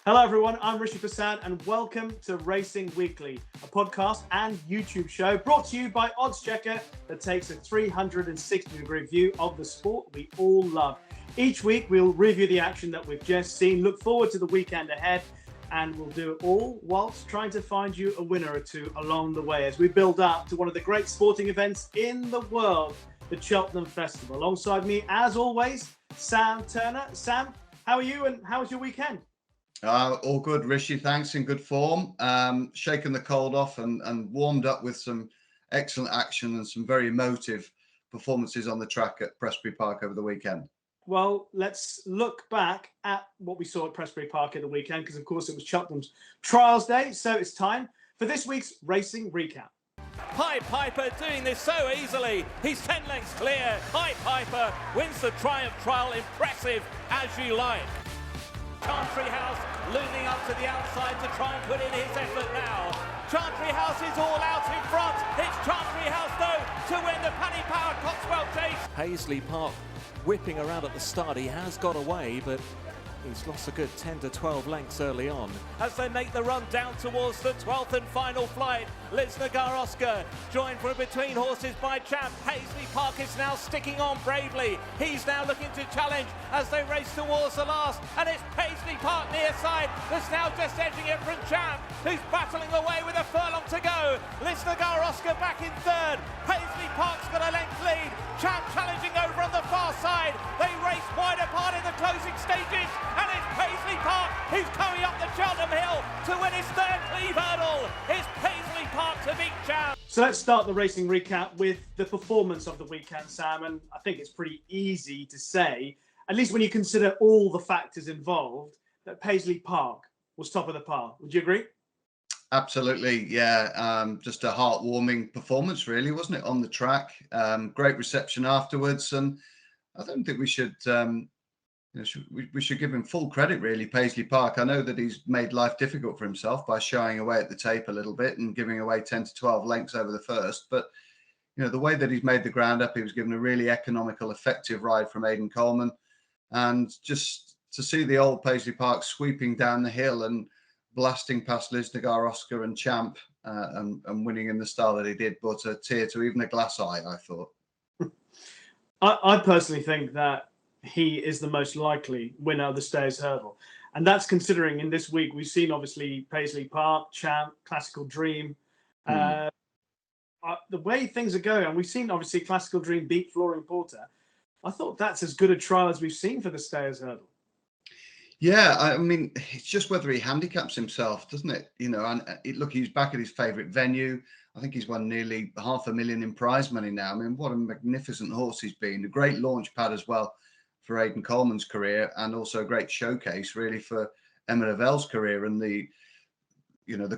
Hello everyone, I'm Rishi Persad and welcome to Racing Weekly, a podcast and YouTube show brought to you by Odds Checker that takes a 360-degree view of the sport we all love. Each week we'll review the action that we've just seen, look forward to the weekend ahead, and we'll do it all whilst trying to find you a winner or two along the way as we build up to one of the great sporting events in the world, the Cheltenham Festival. Alongside me, as always, Sam Turner. Sam, how are you and how was your weekend? All good, Rishi. Thanks, in good form. Shaken the cold off and warmed up with some excellent action and some very emotive performances on the track at Paisley Park over the weekend. Well, let's look back at what we saw at Paisley Park at the weekend because, of course, it was Cheltenham's Trials Day. So it's time for this week's Racing Recap. Pied Piper doing this so easily. He's 10 lengths clear. Pied Piper wins the Triumph Trial. Impressive as you like. Chantry House looming up to the outside to try and put in his effort now. Chantry House is all out in front. It's Chantry House, though, to win the Penny Power Cotswold Chase. Paisley Park whipping around at the start. He has got away, but he's lost a good 10 to 12 lengths early on. As they make the run down towards the 12th and final flight, Liznagar Oscar joined from between horses by Champ. Paisley Park is now sticking on bravely. He's now looking to challenge as they race towards the last, and it's Paisley Park near side that's now just edging it from Champ, who's battling away with a furlong to go. Liznagar Oscar back in third. Paisley Park's got a length lead. Champ challenging over on the far side. They race wide apart in the closing stages, and it's Paisley Park who's coming up the Cheltenham Hill to win his third Cleeve Hurdle. It's Paisley Park to beat Champ. So let's start the racing recap with the performance of the weekend, Sam. And I think it's pretty easy to say, at least when you consider all the factors involved, that Paisley Park was top of the pile. Would you agree? Absolutely, yeah. Just a heartwarming performance, really, wasn't it, on the track? Great reception afterwards, and I don't think we should. We should give him full credit, really, Paisley Park. I know that he's made life difficult for himself by shying away at the tape a little bit and giving away 10 to 12 lengths over the first. But, the way that he's made the ground up, he was given a really economical, effective ride from Aidan Coleman. And just to see the old Paisley Park sweeping down the hill and blasting past Liznagar, Oscar and Champ and winning in the style that he did, brought a tear to even a glass eye, I thought. I personally think that he is the most likely winner of the Stayers Hurdle. And that's considering in this week, we've seen obviously Paisley Park, Champ, Classical Dream. The way things are going, and we've seen obviously Classical Dream beat Flooring Porter. I thought that's as good a trial as we've seen for the Stayers Hurdle. Yeah, I mean, it's just whether he handicaps himself, doesn't it? Look, he's back at his favourite venue. I think he's won nearly $500,000 in prize money now. I mean, what a magnificent horse he's been. A great launch pad as well for Aidan Coleman's career, and also a great showcase, really, for Emma Lavell's career and the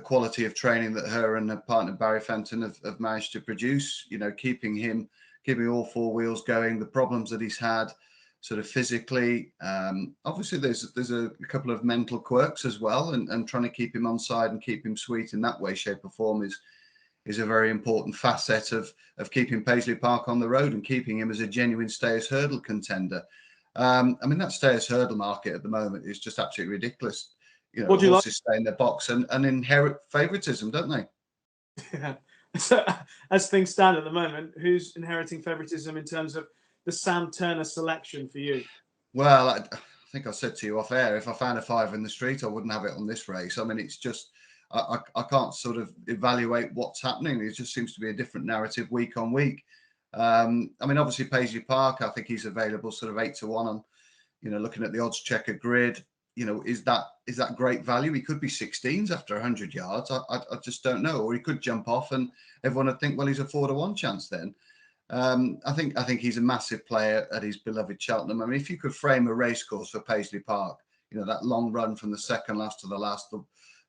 quality of training that her and her partner Barry Fenton have managed to produce. Keeping all four wheels going. The problems that he's had, sort of physically. Obviously, there's a couple of mental quirks as well, and trying to keep him on side and keep him sweet in that way, shape, or form is a very important facet of keeping Paisley Park on the road and keeping him as a genuine Stayers Hurdle contender. I mean, that Stayers Hurdle market at the moment is just absolutely ridiculous. Horses stay in their box and inherit favouritism, don't they? Yeah. So, as things stand at the moment, who's inheriting favouritism in terms of the Sam Turner selection for you? Well, I think I said to you off air, if I found a fiver in the street, I wouldn't have it on this race. I mean, it's just, I can't sort of evaluate what's happening. It just seems to be a different narrative week on week. I mean, obviously Paisley Park, I think he's available sort of 8 to 1 on, looking at the odds checker grid. Is that great value? He could be 16s after 100 yards. I just don't know. Or he could jump off and everyone would think, well, he's a 4 to 1 chance then. I think he's a massive player at his beloved Cheltenham. I mean, if you could frame a racecourse for Paisley Park, that long run from the second last to the last,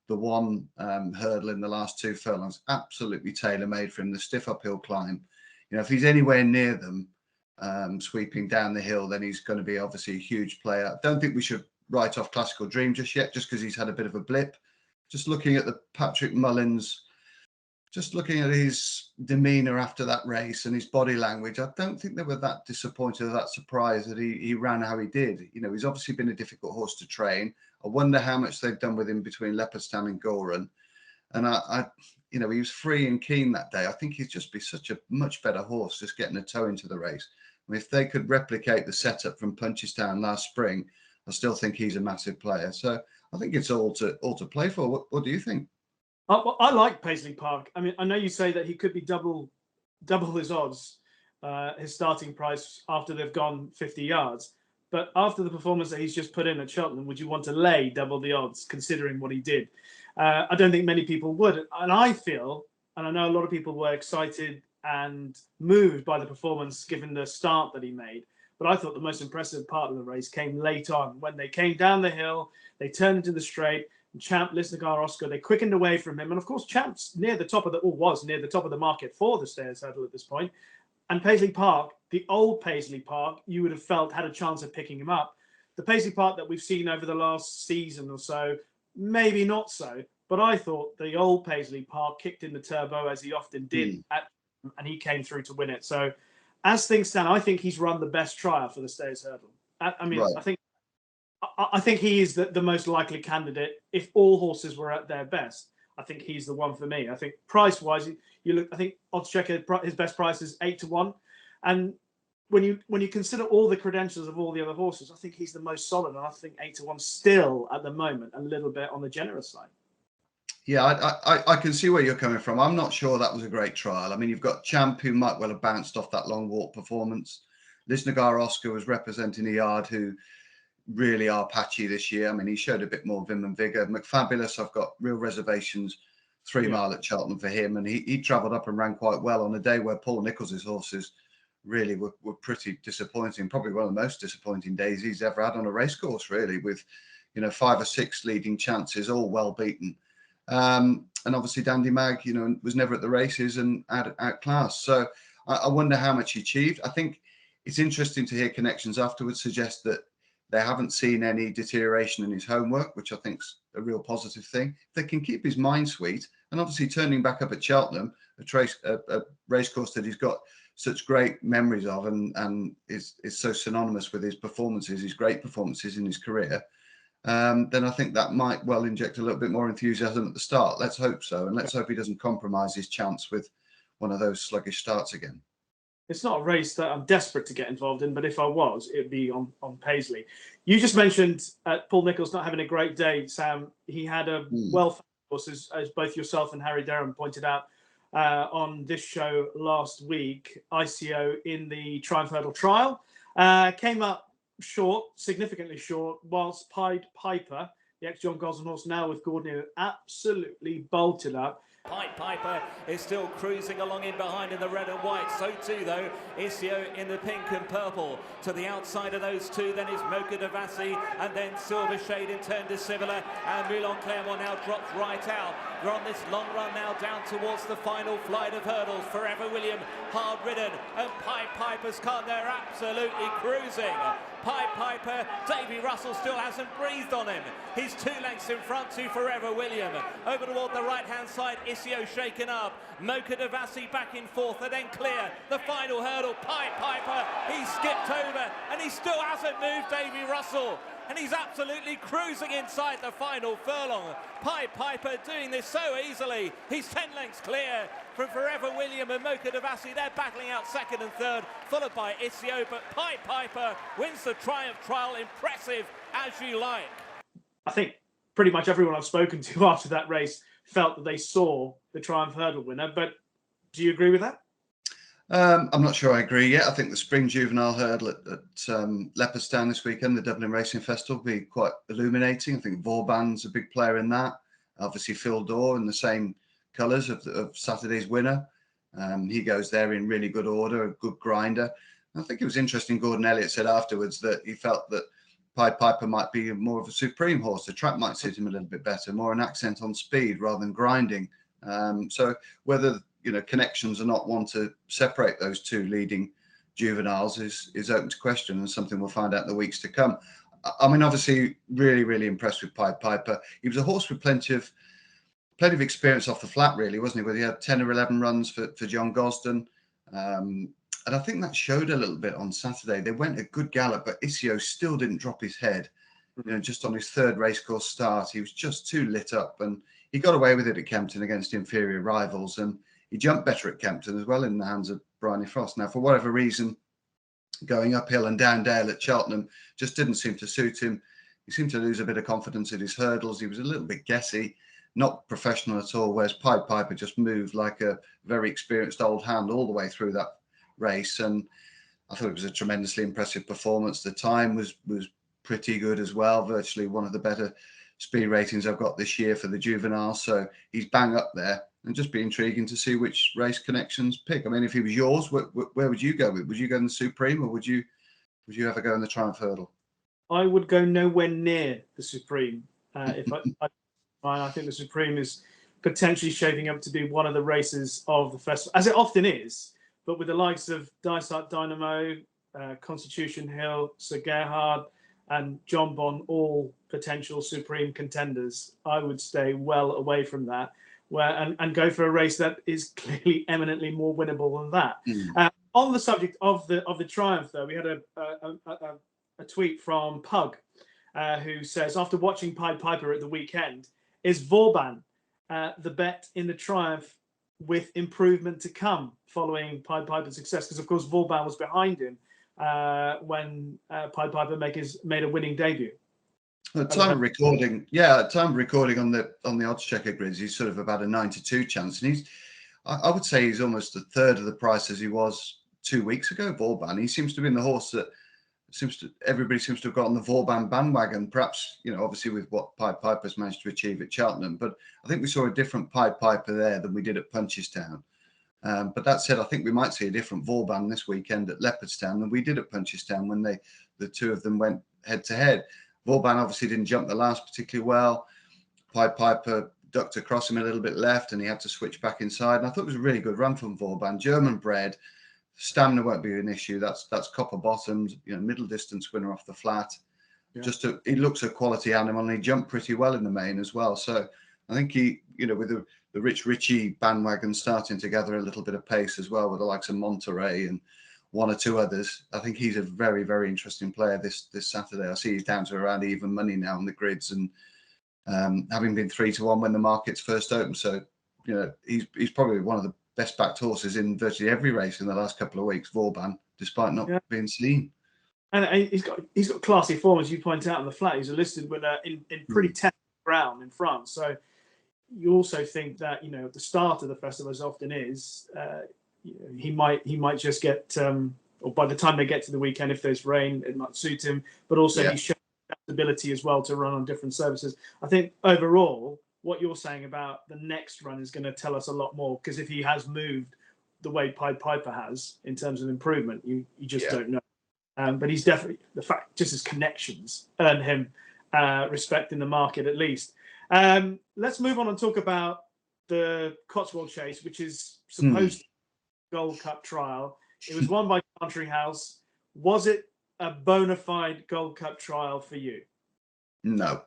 the one hurdle in the last 2 furlongs, absolutely tailor-made for him, the stiff uphill climb. If he's anywhere near them, sweeping down the hill, then he's going to be obviously a huge player. I don't think we should write off Classical Dream just yet, just because he's had a bit of a blip. Just looking at the Patrick Mullins just looking at his demeanour after that race and his body language, I don't think they were that disappointed or that surprised that he ran how he did. You know, he's obviously been a difficult horse to train. I wonder how much they've done with him between Leopardstown and Goran. And I you know, he was free and keen that day. I think he'd just be such a much better horse just getting a toe into the race. I mean, if they could replicate the setup from Punchestown last spring, I still think he's a massive player. So I think it's all to play for. What do you think? I like Paisley Park. I mean, I know you say that he could be double his odds, his starting price after they've gone 50 yards. But after the performance that he's just put in at Cheltenham, would you want to lay double the odds, considering what he did? I don't think many people would. And I feel, and I know a lot of people were excited and moved by the performance given the start that he made. But I thought the most impressive part of the race came late on when they came down the hill, they turned into the straight. Champ, Lisnagar, Oscar, they quickened away from him. And of course, Champ's near the top of was near the top of the market for the Stayers Hurdle at this point. And Paisley Park, the old Paisley Park, you would have felt had a chance of picking him up. The Paisley Park that we've seen over the last season or so, maybe not so. But I thought the old Paisley Park kicked in the turbo as he often did, and he came through to win it. So as things stand, I think he's run the best trial for the Stayers Hurdle. I mean, right. I think he is the most likely candidate. If all horses were at their best, I think he's the one for me. I think price-wise, you look. I think Oddschecker, his best price is 8-1, and when you consider all the credentials of all the other horses, I think he's the most solid. And I think 8-1 still at the moment a little bit on the generous side. Yeah, I can see where you're coming from. I'm not sure that was a great trial. I mean, you've got Champ, who might well have bounced off that long walk performance. Lisnagar Oscar was representing a yard who really are patchy this year. I mean, he showed a bit more vim and vigour. McFabulous, I've got real reservations. 3 mile at Cheltenham for him, and he travelled up and ran quite well on a day where Paul Nicholls' horses really were pretty disappointing. Probably one of the most disappointing days he's ever had on a racecourse, really, with 5 or 6 leading chances, all well beaten. And obviously Dandy Mag, was never at the races and outclassed. So I wonder how much he achieved. I think it's interesting to hear connections afterwards suggest that they haven't seen any deterioration in his homework, which I think's a real positive thing. If they can keep his mind sweet, and obviously turning back up at Cheltenham, a racecourse that he's got such great memories of and is so synonymous with his performances, his great performances in his career, then I think that might well inject a little bit more enthusiasm at the start. Let's hope so. And let's hope he doesn't compromise his chance with one of those sluggish starts again. It's not a race that I'm desperate to get involved in, but if I was, it'd be on Paisley. You just mentioned Paul Nicholls not having a great day, Sam. He had a well-found horse, as both yourself and Harry Derham pointed out on this show last week. ICO in the Triumph Hurdle trial came up short, significantly short, whilst Pied Piper, the ex-John Gosden horse, now with Gordon, absolutely bolted up. Pied Piper is still cruising along in behind in the red and white. So too, though, Isio in the pink and purple. To the outside of those two, then is Mocha Devassi, and then Silver Shade in turn to Similar, and Moulin Clermont now drops right out. They're on this long run now down towards the final flight of hurdles. Forever William, hard ridden, and Pied Piper's car, they're absolutely cruising. Pied Piper, Davy Russell still hasn't breathed on him. He's 2 lengths in front to Forever William. Over toward the right-hand side, Isio shaken up. Mocha Devassi back in fourth, and then clear. The final hurdle, Pied Piper, he skipped over, and he still hasn't moved Davy Russell. And he's absolutely cruising inside the final furlong. Pied Piper doing this so easily. He's 10 lengths clear from Forever William and Mocha Devassi. They're battling out second and third, followed by Isio. But Pied Piper wins the Triumph Trial. Impressive as you like. I think pretty much everyone I've spoken to after that race felt that they saw the Triumph Hurdle winner. But do you agree with that? I'm not sure I agree yet. I think the Spring Juvenile Hurdle at Leopardstown this weekend, the Dublin Racing Festival, will be quite illuminating. I think Vauban's a big player in that. Obviously, Phil Dorr in the same colours of Saturday's winner. He goes there in really good order, a good grinder. I think it was interesting. Gordon Elliott said afterwards that he felt that Pied Piper might be more of a supreme horse. The track might suit him a little bit better, more an accent on speed rather than grinding. So whether connections are not one to separate those two leading juveniles is open to question, and something we'll find out in the weeks to come. I mean, obviously, really, really impressed with Pied Piper. He was a horse with plenty of plenty of experience off the flat, really, wasn't he? Where he had 10 or 11 runs for John Gosden. And I think that showed a little bit on Saturday. They went a good gallop, but Isio still didn't drop his head. Just on his third racecourse start, he was just too lit up, and he got away with it at Kempton against inferior rivals, and he jumped better at Kempton as well in the hands of Bryony Frost. Now, for whatever reason, going uphill and down dale at Cheltenham just didn't seem to suit him. He seemed to lose a bit of confidence at his hurdles. He was a little bit guessy, not professional at all, whereas Pied Piper just moved like a very experienced old hand all the way through that race. And I thought it was a tremendously impressive performance. The time was pretty good as well, virtually one of the better speed ratings I've got this year for the Juvenile. So he's bang up there, and just be intriguing to see which race Connections pick. I mean, if he was yours, where would you go with? Would you go in the Supreme, or would you ever go in the Triumph Hurdle? I would go nowhere near the Supreme. If I think the Supreme is potentially shaping up to be one of the races of the festival, as it often is, but with the likes of Dysart Dynamo, Constitution Hill, Sir Gerhard, and Jonbon, all potential Supreme contenders. I would stay well away from that, and go for a race that is clearly eminently more winnable than that. On the subject of the Triumph, though, we had a tweet from Pug, who says, after watching Pied Piper at the weekend, is Vauban the bet in the Triumph with improvement to come following Pied Piper's success? Because of course Vauban was behind him when Pied Piper made a winning debut. At time of recording, on the odds checker grids, he's sort of about a 9-2 chance, and I would say he's almost a third of the price as he was 2 weeks ago. Vauban, he seems to be in the horse that everybody seems to have got on the Vauban bandwagon. Perhaps, obviously with what Pied Piper's managed to achieve at Cheltenham, but I think we saw a different Pied Piper there than we did at Punchestown. But that said, I think we might see a different Vauban this weekend at Leopardstown than we did at Punchestown when the two of them went head to head. Vauban obviously didn't jump the last particularly well. Pied Piper ducked across him a little bit left, and he had to switch back inside. And I thought it was a really good run from Vauban. German bred, stamina won't be an issue. That's copper bottoms, middle distance winner off the flat. Yeah. He looks a quality animal, and he jumped pretty well in the main as well. So I think he, with the Rishi bandwagon starting to gather a little bit of pace as well, with the likes of Monterey and one or two others, I think he's a very, very interesting player this Saturday. I see he's down to around even money now on the grids, and having been 3-1 when the markets first opened. So, he's probably one of the best backed horses in virtually every race in the last couple of weeks, Vauban, despite not being seen. And he's got classy form, as you point out on the flat. He's listed with in pretty tense ground in France. So you also think that the start of the festival, as often is, he might just get, or by the time they get to the weekend, if there's rain, it might suit him. But also he's shown ability as well to run on different surfaces. I think overall, what you're saying about the next run is going to tell us a lot more, because if he has moved the way Pied Piper has in terms of improvement, you just don't know. But he's definitely, the fact just his connections earn him respect in the market at least. Let's move on and talk about the Cotswold Chase, which is supposed to be a Gold Cup trial. It was won by Country House. Was it a bona fide Gold Cup trial for you? No.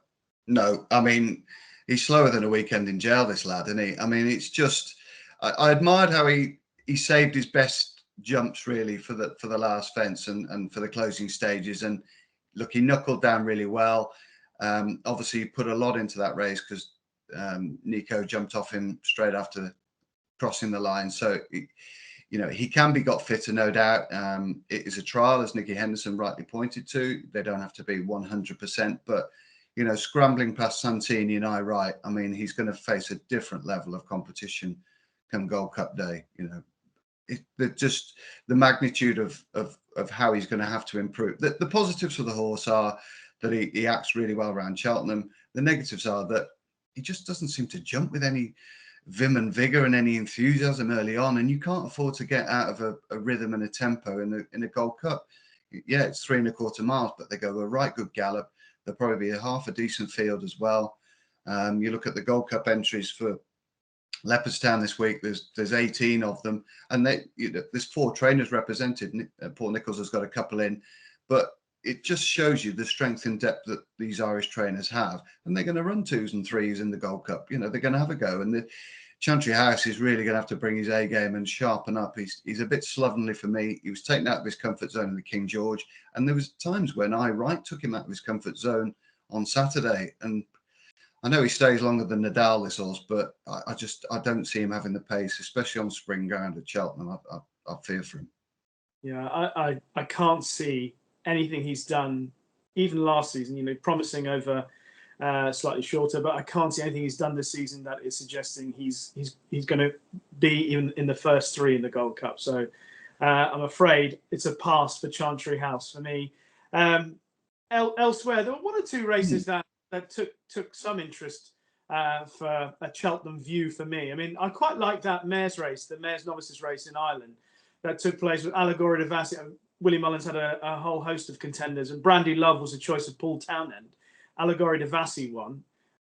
I mean, he's slower than a weekend in jail, this lad, isn't he? I mean, it's just, I admired how he saved his best jumps really for the last fence and for the closing stages. And look, he knuckled down really well. Obviously, he put a lot into that race because Nico jumped off him straight after crossing the line. So, he can be got fitter, no doubt. It is a trial, as Nicky Henderson rightly pointed to. They don't have to be 100%, but scrambling past Santini and I mean, he's going to face a different level of competition come Gold Cup day. Just the magnitude of how he's going to have to improve. The positives for the horse are that he acts really well around Cheltenham. The negatives are that he just doesn't seem to jump with any vim and vigor and any enthusiasm early on, and you can't afford to get out of a rhythm and a tempo in a Gold Cup. Yeah, it's 3.25 miles, but they go a right good gallop. There'll probably be half a decent field as well. You look at the Gold Cup entries for Leopardstown this week. There's 18 of them, and there's 4 trainers represented. Paul Nichols has got a couple in, but it just shows you the strength and depth that these Irish trainers have, and they're going to run 2s and 3s in the Gold Cup. You know, they're going to have a go, and the Chantry House is really going to have to bring his A game and sharpen up. He's a bit slovenly for me. He was taken out of his comfort zone in the King George, and there was times when took him out of his comfort zone on Saturday. And I know he stays longer than Nadal, this horse, but I don't see him having the pace, especially on spring ground at Cheltenham. I fear for him. Yeah, I can't see anything he's done, even last season. You know, promising over slightly shorter, but I can't see anything he's done this season that is suggesting he's going to be even in the first 3 in the Gold Cup. So I'm afraid it's a pass for Chantry House for me. Elsewhere, there were 1 or 2 races that took some interest for a Cheltenham view for me. I mean, I quite like that mares race, the mares novices race in Ireland that took place with Allegory de Vassy. Willie Mullins had a whole host of contenders, and Brandy Love was a choice of Paul Townend. Allegory de Vassy won,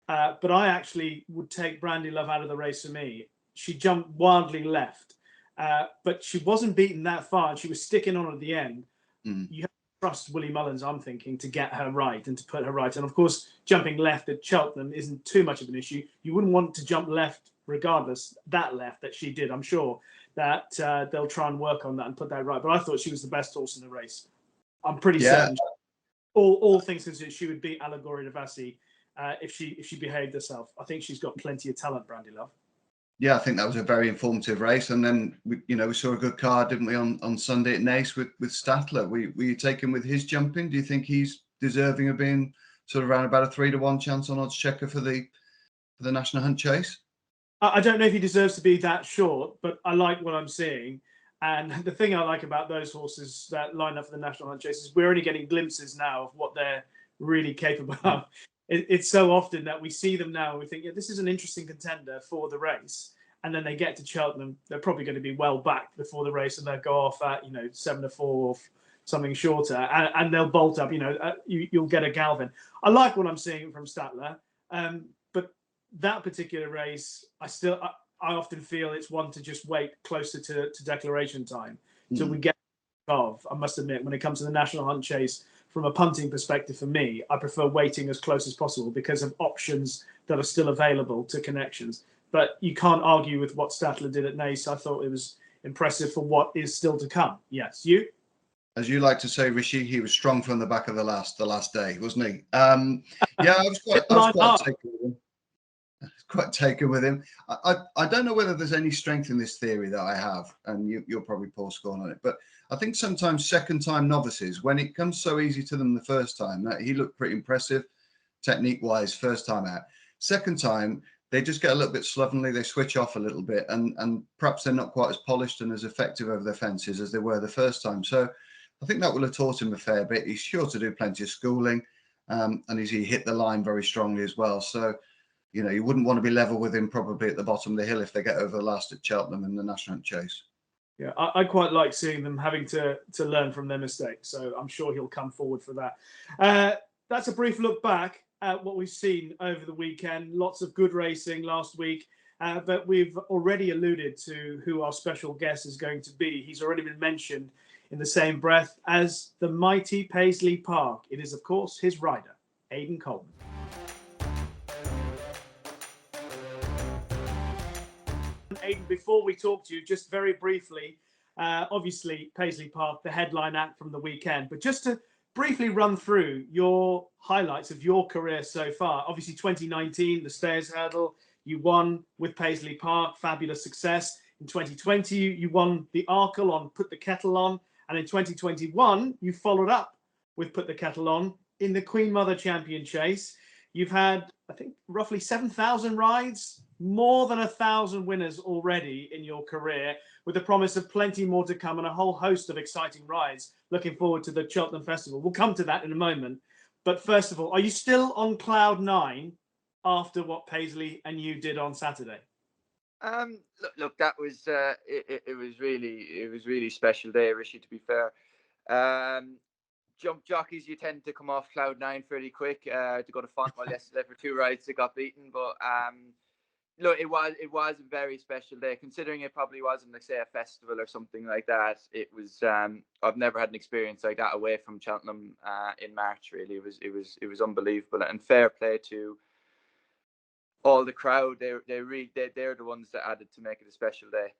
but I actually would take Brandy Love out of the race for me. She jumped wildly left, but she wasn't beaten that far, and she was sticking on at the end. You have to trust Willie Mullins, I'm thinking, to get her right and to put her right. And of course, jumping left at Cheltenham isn't too much of an issue. You wouldn't want to jump left regardless, that left that she did. I'm sure that they'll try and work on that and put that right. But I thought she was the best horse in the race. I'm pretty certain. All things considered, she would beat Allegory de Vassy if she behaved herself. I think she's got plenty of talent, Brandy Love. Yeah, I think that was a very informative race. And then, we saw a good card, didn't we, on Sunday at Naas with Statler. Were you taken with his jumping? Do you think he's deserving of being sort of around about a 3-1 chance on odds checker for the National Hunt Chase? I don't know if he deserves to be that short, but I like what I'm seeing. And the thing I like about those horses that line up for the National Hunt Chase is we're only getting glimpses now of what they're really capable of. It's so often that we see them now and we think, yeah, this is an interesting contender for the race. And then they get to Cheltenham, they're probably going to be well backed before the race, and they'll go off at 7-4 or something shorter, and they'll bolt up. You'll get a Galvin. I like what I'm seeing from Statler, but that particular race, I often feel it's one to just wait closer to declaration time till we get off. I must admit, when it comes to the National Hunt Chase, from a punting perspective, for me, I prefer waiting as close as possible because of options that are still available to connections. But you can't argue with what Statler did at Naas. I thought it was impressive for what is still to come. Yes, you? As you like to say, Rishi, he was strong from the back of the last day, wasn't he? Yeah, I was quite taken with him. Quite taken with him. I don't know whether there's any strength in this theory that I have, and you'll probably pour scorn on it, but I think sometimes second-time novices, when it comes so easy to them the first time, he looked pretty impressive technique-wise first time out. Second time, they just get a little bit slovenly, they switch off a little bit, and perhaps they're not quite as polished and as effective over their fences as they were the first time. So I think that will have taught him a fair bit. He's sure to do plenty of schooling, and he hit the line very strongly as well. So, you wouldn't want to be level with him probably at the bottom of the hill if they get over the last at Cheltenham in the National Hunt Chase. Yeah, I quite like seeing them having to learn from their mistakes. So I'm sure he'll come forward for that. That's a brief look back at what we've seen over the weekend. Lots of good racing last week, but we've already alluded to who our special guest is going to be. He's already been mentioned in the same breath as the mighty Paisley Park. It is, of course, his rider, Aidan Coleman. Aidan, before we talk to you, just very briefly, obviously Paisley Park, the headline act from the weekend, but just to briefly run through your highlights of your career so far. Obviously 2019, the Stayers Hurdle, you won with Paisley Park, fabulous success. In 2020, you won the Arkle on Put the Kettle On, and in 2021, you followed up with Put the Kettle On in the Queen Mother Champion Chase. You've had, I think, roughly 7,000 rides, more than 1,000 winners already in your career, with the promise of plenty more to come and a whole host of exciting rides. Looking forward to the Cheltenham Festival. We'll come to that in a moment. But first of all, are you still on cloud 9 after what Paisley and you did on Saturday? Look, that was it was really special day, Rishi, to be fair. Jump jockeys, you tend to come off cloud 9 fairly quick. To go to Fontwell yesterday for 2 rides, they got beaten, but Look, it was a very special day, considering it probably wasn't, like, say, a festival or something like that. It was. I've never had an experience like that away from Cheltenham in March. Really, it was unbelievable, and fair play to all the crowd. They're the ones that added to make it a special day.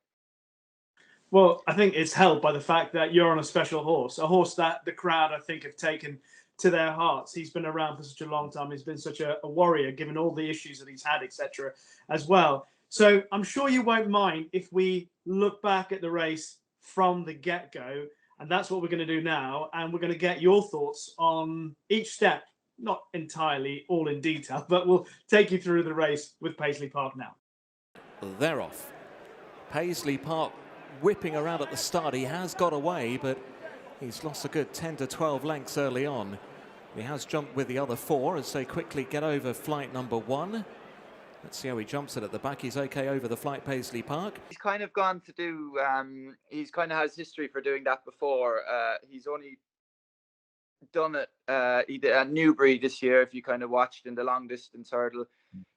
Well, I think it's helped by the fact that you're on a special horse, a horse that the crowd, I think, have taken to their hearts. He's been around for such a long time. He's been such a warrior, given all the issues that he's had, etc., as well. So I'm sure you won't mind if we look back at the race from the get-go, and that's what we're going to do now. And we're going to get your thoughts on each step, not entirely all in detail, but we'll take you through the race with Paisley Park now. They're off. Paisley Park whipping around at the start. He has got away, but he's lost a good 10 to 12 lengths early on. He has jumped with the other four as they quickly get over flight number 1. Let's see how he jumps it at the back. He's okay over the flight, Paisley Park. He's kind of gone to do, he's kind of has history for doing that before. He's only done it, he did at Newbury this year, if you kind of watched in the long distance hurdle.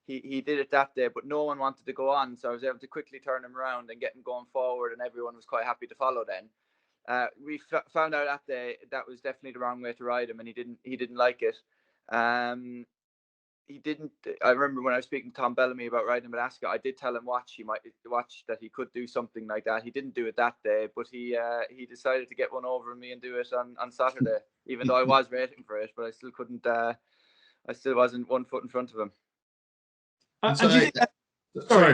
He did it that day, but no one wanted to go on, so I was able to quickly turn him around and get him going forward, and everyone was quite happy to follow then. We found out that day that was definitely the wrong way to ride him, and he didn't like it. He didn't. I remember when I was speaking to Tom Bellamy about riding him at Ascot, I did tell him watch that he could do something like that. He didn't do it that day, but he decided to get one over me and do it on Saturday, even though I was waiting for it, but I still couldn't. I still wasn't 1 foot in front of him. Sorry,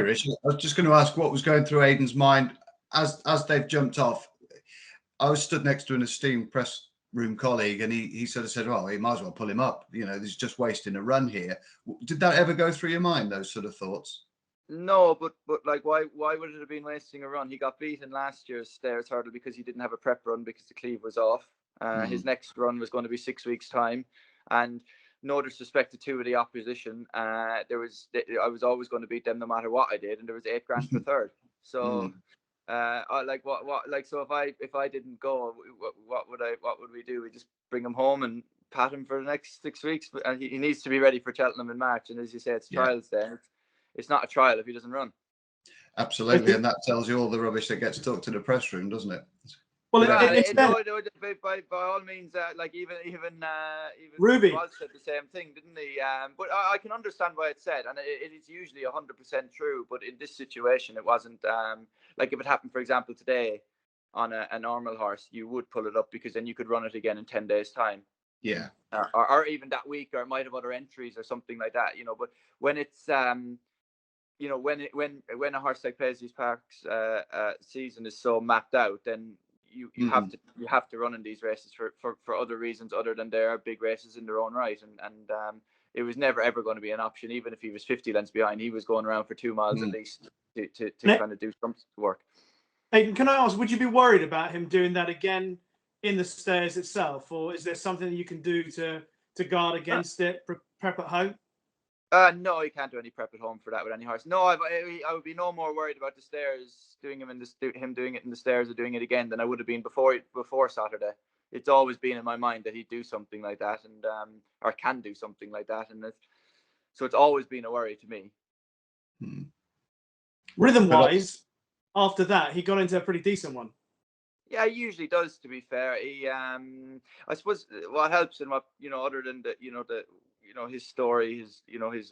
Rich. I was just going to ask what was going through Aidan's mind as they've jumped off. I was stood next to an esteemed press room colleague, and he sort of said, "Well, he might as well pull him up. You know, he's just wasting a run here." Did that ever go through your mind? Those sort of thoughts? No, but like, why would it have been wasting a run? He got beaten last year's Stairs Hurdle because he didn't have a prep run because the Cleeve was off. His next run was going to be 6 weeks' time, and no disrespect to two of the opposition, I was always going to beat them no matter what I did, and there was $8,000 for third. So. So if I didn't go, what would we do? We just bring him home and pat him for the next 6 weeks, and he needs to be ready for Cheltenham in March. And as you say, it's trials then. It's not a trial if he doesn't run. Absolutely, and that tells you all the rubbish that gets talked to the press room, doesn't it? Well, by all means, like even Ruby said the same thing, didn't he? But I can understand why it's said, and it is usually 100% true. But in this situation, it wasn't. Like if it happened, for example, today on a normal horse, you would pull it up because then you could run it again in 10 days' time. Yeah. Or even that week, or it might have other entries or something like that. But when it's when a horse like Paisley Park's season is so mapped out, then you have to run in these races for other reasons other than they are big races in their own right, and it was never ever going to be an option. Even if he was 50 lengths behind, he was going around for 2 miles at least to kind of do some work. Aidan, can I ask, would you be worried about him doing that again in the Stairs itself, or is there something that you can do to guard against it, prep at home? No, you can't do any prep at home for that with any horse. No, I would be no more worried about the Stairs doing him doing it in the Stairs or doing it again than I would have been before Saturday. It's always been in my mind that he'd do something like that, and or can do something like that, and so it's always been a worry to me. Rhythm-wise, after that, he got into a pretty decent one. Yeah, he usually does. To be fair, he I suppose what helps and what other than his story,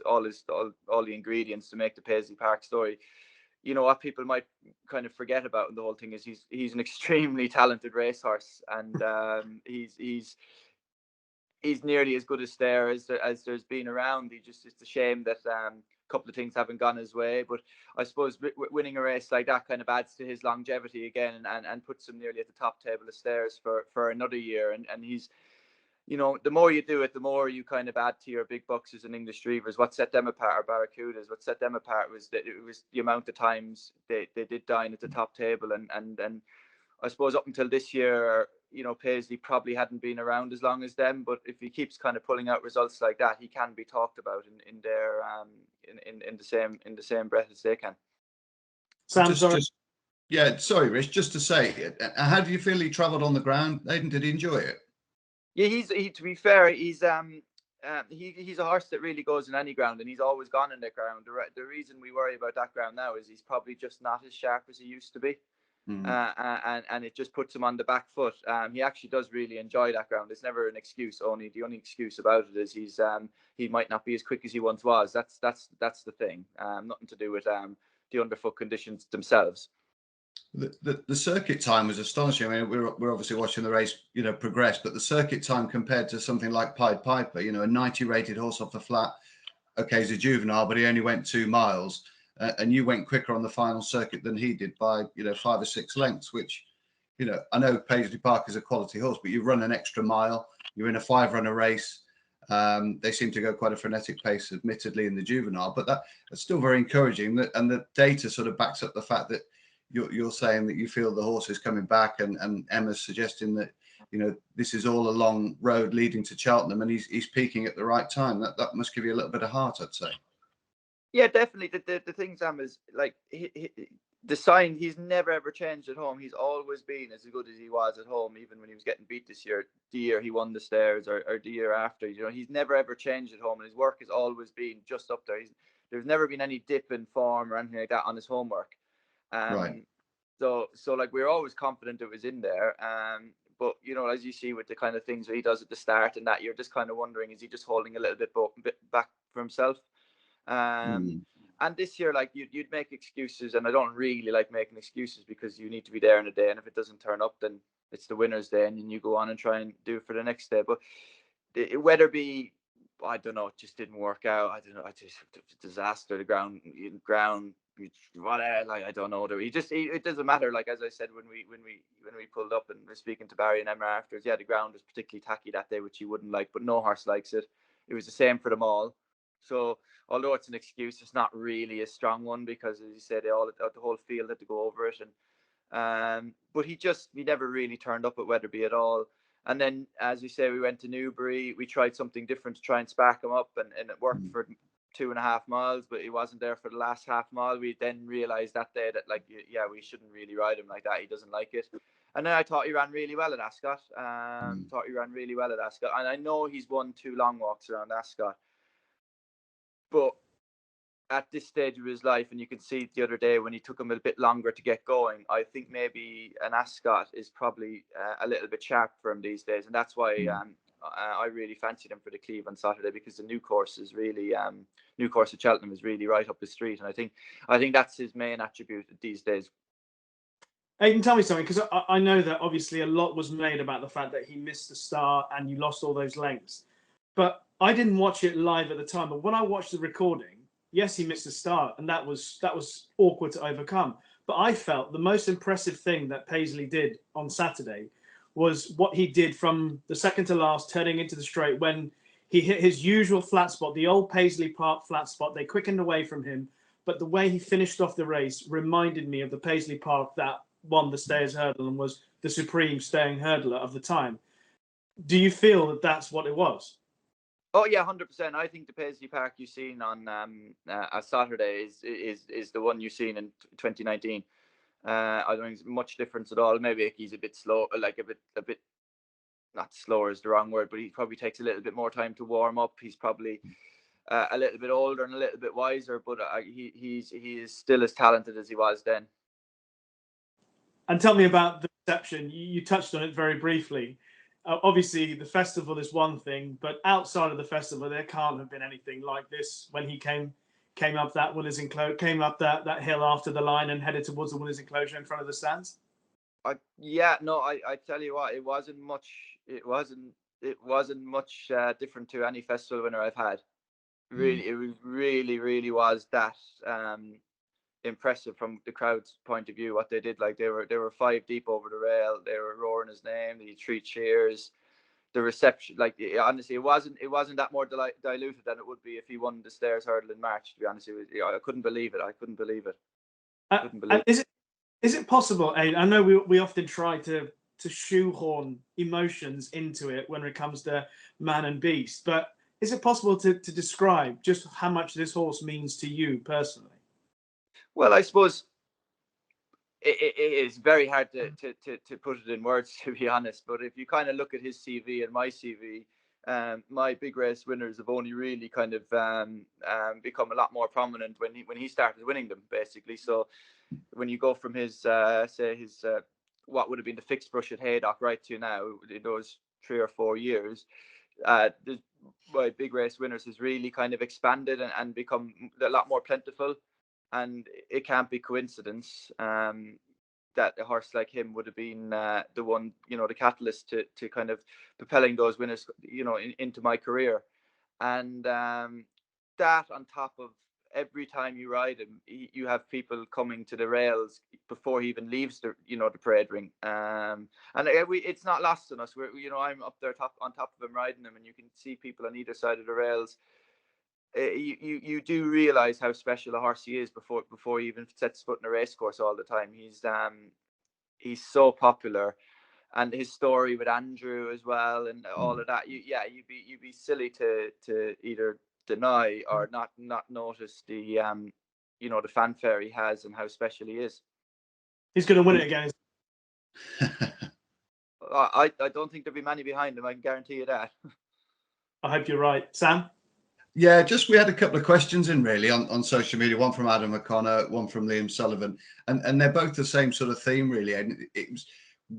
all the ingredients to make the Paisley Park story. What people might kind of forget about in the whole thing is he's an extremely talented racehorse, and he's nearly as good a stair as there's been around. It's a shame that a couple of things haven't gone his way, but I suppose winning a race like that kind of adds to his longevity again, and puts him nearly at the top table of Stairs for another year, and he's. The more you do it, the more you kind of add to your big boxes and English Reavers. What set them apart are Barracudas. What set them apart was that it was the amount of times they did dine at the top table. And I suppose up until this year, Paisley probably hadn't been around as long as them. But if he keeps kind of pulling out results like that, he can be talked about in their in the same breath as they can. Sam, sorry, Rich. Just to say, how do you feel he travelled on the ground? Aidan, did he enjoy it? Yeah, to be fair, he's he's a horse that really goes in any ground, and he's always gone in that ground. The reason we worry about that ground now is he's probably just not as sharp as he used to be. And it just puts him on the back foot. He actually does really enjoy that ground. It's never an excuse. The only excuse about it is he might not be as quick as he once was. That's the thing. Nothing to do with the underfoot conditions themselves. The circuit time was astonishing. I mean, we're obviously watching the race, progress, but the circuit time compared to something like Pied Piper, a 90 rated horse off the flat. Okay, he's a juvenile, but he only went 2 miles. And you went quicker on the final circuit than he did by 5 or 6 lengths, which I know Paisley Park is a quality horse, but you run an extra mile, you're in a 5-runner race. They seem to go quite a frenetic pace, admittedly, in the juvenile, but that's still very encouraging. And the data sort of backs up the fact that you're saying that you feel the horse is coming back, and Emma's suggesting that this is all a long road leading to Cheltenham, and he's peaking at the right time. That must give you a little bit of heart, I'd say. Yeah, definitely. The thing, Sam, is like the sign. He's never ever changed at home. He's always been as good as he was at home, even when he was getting beat this year. The year he won the Stairs, or the year after. He's never ever changed at home, and his work has always been just up there. There's never been any dip in form or anything like that on his homework. Right. So like we're always confident it was in there. But as you see with the kind of things that he does at the start, and that you're just kind of wondering, is he just holding a little bit back for himself? And this year, like you'd make excuses, and I don't really like making excuses, because you need to be there in a day, and if it doesn't turn up, then it's the winner's day, and then you go on and try and do it for the next day. But Weatherby, I don't know, it just didn't work out. I don't know, just disaster. The ground, whatever. Like, I don't know. It doesn't matter. Like, as I said when we pulled up and were speaking to Barry and Emma afterwards, yeah, the ground was particularly tacky that day, which he wouldn't like, but no horse likes it. It was the same for them all. So although it's an excuse, it's not really a strong one, because, as you said, the whole field had to go over it. And but he never really turned up at Weatherby at all. And then, as we say, we went to Newbury. We tried something different to try and spark him up, and it worked for 2.5 miles, but he wasn't there for the last half mile. We then realised that day that, like, yeah, we shouldn't really ride him like that. He doesn't like it. And then I thought he ran really well at Ascot. And I know he's won 2 long walks around Ascot. But at this stage of his life, and you can see the other day when he took him a bit longer to get going, I think maybe an Ascot is probably a little bit sharp for him these days. And that's why I really fancied him for the Cleeve on Saturday, because the new course is really new course at Cheltenham is really right up the street, and I think that's his main attribute these days. Aidan, tell me something, because I know that obviously a lot was made about the fact that he missed the start and you lost all those lengths, but I didn't watch it live at the time. But when I watched the recording, yes, he missed the start, and that was awkward to overcome. But I felt the most impressive thing that Paisley did on Saturday was what he did from the second to last, turning into the straight, when he hit his usual flat spot, the old Paisley Park flat spot. They quickened away from him, but the way he finished off the race reminded me of the Paisley Park that won the Stayers Hurdle and was the supreme staying hurdler of the time. Do you feel that that's what it was? Oh yeah, 100%. I think the Paisley Park you've seen on Saturday is the one you've seen in 2019. I don't think there's much difference at all. Maybe he's a bit slow, like a bit not slower is the wrong word, but he probably takes a little bit more time to warm up. He's probably a little bit older and a little bit wiser, but he is still as talented as he was then. And tell me about the reception. You touched on it very briefly. Obviously, the festival is one thing, but outside of the festival, there can't have been anything like this when he came up that winners enclosure, came up that hill after the line and headed towards the winners enclosure in front of the stands. I tell you what, it wasn't much different to any festival winner I've had. Really, it really was that impressive from the crowd's point of view what they did. Like they were 5 deep over the rail. They were roaring his name. The 3 cheers. The reception, like, honestly, it wasn't that more diluted than it would be if he won the Stayers Hurdle in March. To be honest, I couldn't believe it. Is it possible, Aidan? I know we often try to shoehorn emotions into it when it comes to man and beast, but is it possible to describe just how much this horse means to you personally? Well, I suppose it is very hard to put it in words, to be honest. But if you kind of look at his CV and my CV, my big race winners have only really kind of become a lot more prominent when he started winning them, basically. So when you go from his what would have been the fixed brush at Haydock right to now, in those 3 or 4 years, my big race winners has really kind of expanded and become a lot more plentiful. And it can't be coincidence that a horse like him would have been the one, the catalyst to kind of propelling those winners, into my career. And that, on top of every time you ride him, you have people coming to the rails before he even leaves the parade ring. And it's not lost on us. I'm up there on top of him riding him, and you can see people on either side of the rails. You do realize how special a horse he is before he even sets foot in a race course all the time. He's so popular, and his story with Andrew as well, and all of that. You'd be silly to either deny or not notice the the fanfare he has and how special he is. He's going to win it again. I don't think there'll be many behind him. I can guarantee you that. I hope you're right, Sam. Yeah, we had a couple of questions in really on social media, one from Adam O'Connor, one from Liam Sullivan, and they're both the same sort of theme really. And it was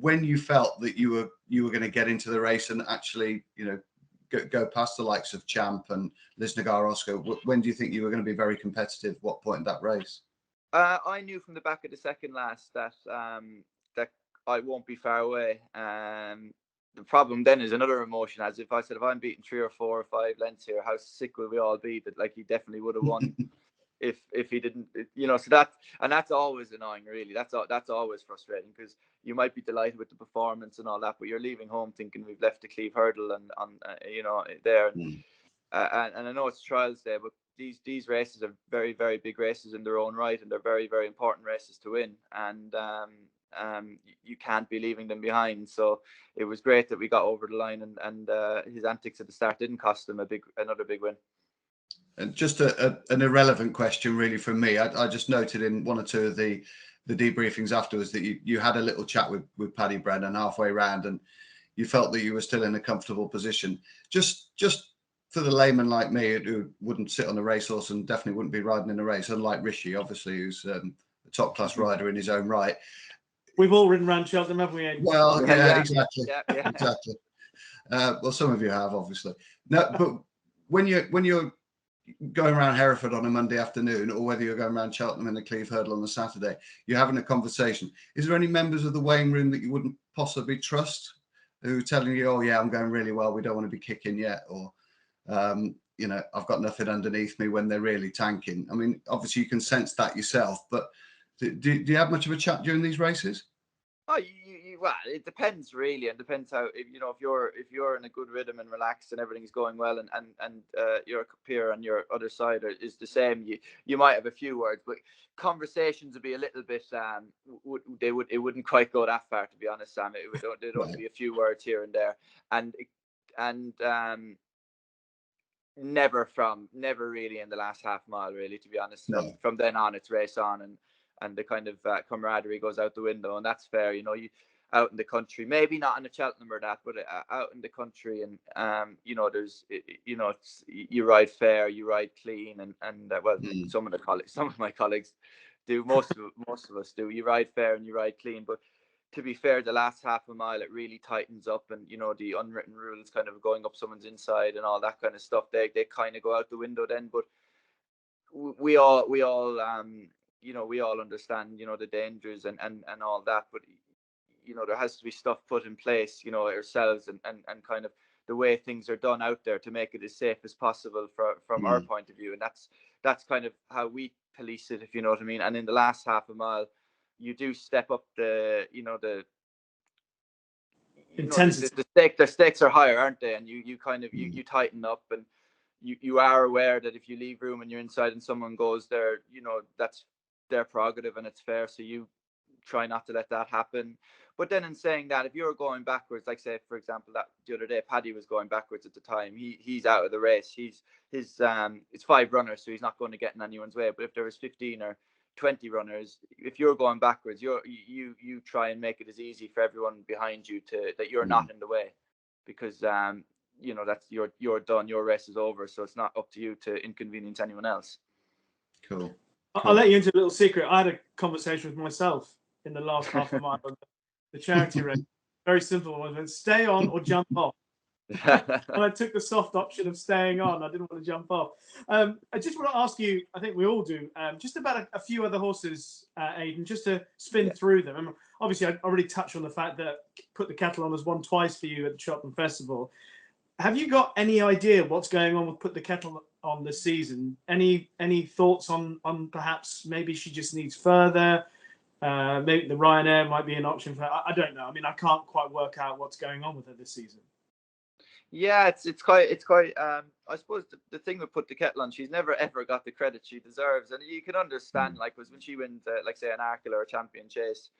when you felt that you were going to get into the race and actually, go past the likes of Champ and Lisnagar Oscar. When do you think you were going to be very competitive? What point in that race? I knew from the back of the second last that I won't be far away. The problem then is another emotion, as if I'm beating 3 or 4 or 5 lengths here, how sick will we all be that he definitely would have won if he didn't, so that's always annoying, really. That's always frustrating, because you might be delighted with the performance and all that, but you're leaving home thinking we've left the Cleeve Hurdle and there. And I know it's trials day, but these races are very, very big races in their own right, and they're very, very important races to win. And you can't be leaving them behind. So it was great that we got over the line, and his antics at the start didn't cost him another big win. And just an irrelevant question really from me. I just noted in one or two of the debriefings afterwards that you had a little chat with Paddy Brennan halfway round, and you felt that you were still in a comfortable position. Just for the layman like me, who wouldn't sit on a racehorse and definitely wouldn't be riding in a race, unlike Rishi, obviously, who's a top class rider in his own right. We've all ridden around Cheltenham, haven't we, Aidan? Well, yeah, exactly. Yeah. Exactly. Well, some of you have, obviously. No, but when you're going around Hereford on a Monday afternoon, or whether you're going around Cheltenham in the Cleeve Hurdle on a Saturday, you're having a conversation. Is there any members of the weighing room that you wouldn't possibly trust, who are telling you, "Oh yeah, I'm going really well, we don't want to be kicking yet," or I've got nothing underneath me, when they're really tanking? I mean, obviously you can sense that yourself, but do you have much of a chat during these races? Oh, well, it depends really, and depends how, if you're in a good rhythm and relaxed and everything's going well, and your peer on your other side is the same, you might have a few words, but conversations would be a little bit it wouldn't quite go that far, to be honest, Sam. There'd only be a few words here and there, and never really in the last half mile, really, to be honest. No. From then on, it's race on, and the kind of camaraderie goes out the window, and that's fair. You out in the country, maybe not in the Cheltenham or that, but out in the country, and there's you ride fair, you ride clean, and some of my colleagues do, most of us do. You ride fair and you ride clean, but to be fair, the last half a mile it really tightens up, and the unwritten rules kind of going up someone's inside and all that kind of stuff, they kind of go out the window then. But we all understand the dangers and all that, but there has to be stuff put in place ourselves, and kind of the way things are done out there to make it as safe as possible from our point of view, and that's kind of how we police it, if you know what I mean. And in the last half a mile, you do step up the intensity. The stakes are higher, aren't they? And you kind of you tighten up, and you are aware that if you leave room and you're inside and someone goes there, that's their prerogative and it's fair. So you try not to let that happen. But then in saying that, if you're going backwards, like say for example that the other day Paddy was going backwards at the time, he's out of the race. It's 5 runners, so he's not going to get in anyone's way. But if there was 15 or 20 runners, if you're going backwards, you try and make it as easy for everyone behind you that you're not in the way, because that's you're done. Your race is over, so it's not up to you to inconvenience anyone else. Cool. I'll let you into a little secret. I had a conversation with myself in the last half a mile of the charity race. Very simple one: stay on or jump off. And I took the soft option of staying on. I didn't want to jump off. I just want to ask you, I think we all do, just about a few other horses, Aidan, just to spin through them. And obviously, I already touched on the fact that Put the Kettle On has won twice for you at the Cheltenham Festival. Have you got any idea what's going on with Put the Kettle On this season? Any thoughts on perhaps maybe she just needs further? Maybe the Ryanair might be an option for her. I don't know. I mean, I can't quite work out what's going on with her this season. Yeah, it's quite. I suppose the thing with Put the Kettle On, she's never ever got the credit she deserves, and you can understand, like, was when she wins, like say an Arkle or a Champion Chase,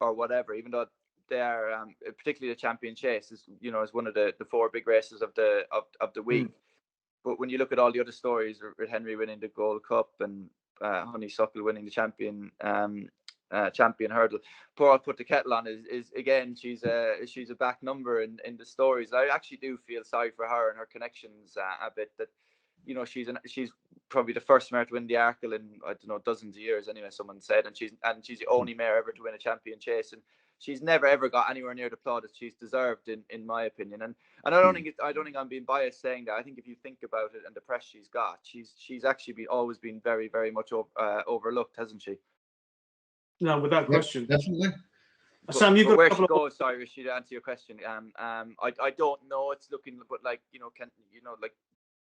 or whatever. Even though they are, particularly the Champion Chase is one of the 4 big races of the week. But when you look at all the other stories, with Henry winning the Gold Cup and Honeysuckle winning the Champion Hurdle, poor Put the Kettle On is again, she's a back number in the stories. I actually do feel sorry for her and her connections a bit. That she's probably the first mare to win the Arkle in, I don't know, dozens of years anyway, someone said, and she's the only mare ever to win a Champion Chase, and she's never ever got anywhere near the plaudits she's deserved, in my opinion. And I don't think I'm being biased saying that. I think if you think about it and the press she's got, she's actually always been very, very much overlooked, hasn't she? No, without question. Definitely. Sam, you've got where she goes, sorry, Rishi, to answer your question. I don't know. It's looking, but like, like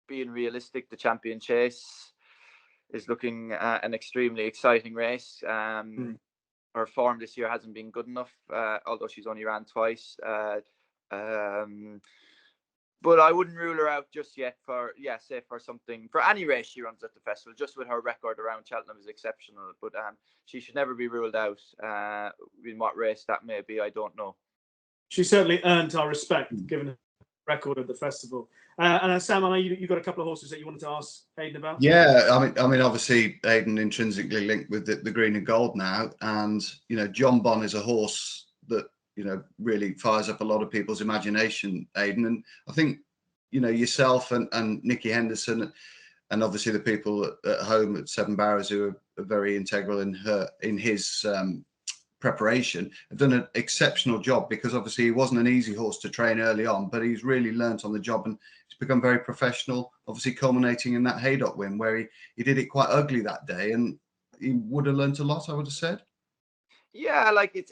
being realistic, the Champion Chase is looking an extremely exciting race. Her form this year hasn't been good enough, although she's only ran twice. But I wouldn't rule her out just yet for any race she runs at the festival. Just with her record around Cheltenham is exceptional, but she should never be ruled out. In what race that may be, I don't know. She certainly earned our respect, given her record at the festival. And Sam, I know you got a couple of horses that you wanted to ask Aidan about. Yeah, I mean, obviously Aidan intrinsically linked with the green and gold now, and Jonbon is a horse that really fires up a lot of people's imagination, Aidan. And I think, yourself and Nicky Henderson, and obviously the people at home at Seven Barrows, who are very integral in his preparation, have done an exceptional job, because obviously he wasn't an easy horse to train early on, but he's really learnt on the job and he's become very professional, obviously culminating in that Haydock win, where he did it quite ugly that day, and he would have learnt a lot, I would have said. Yeah, like I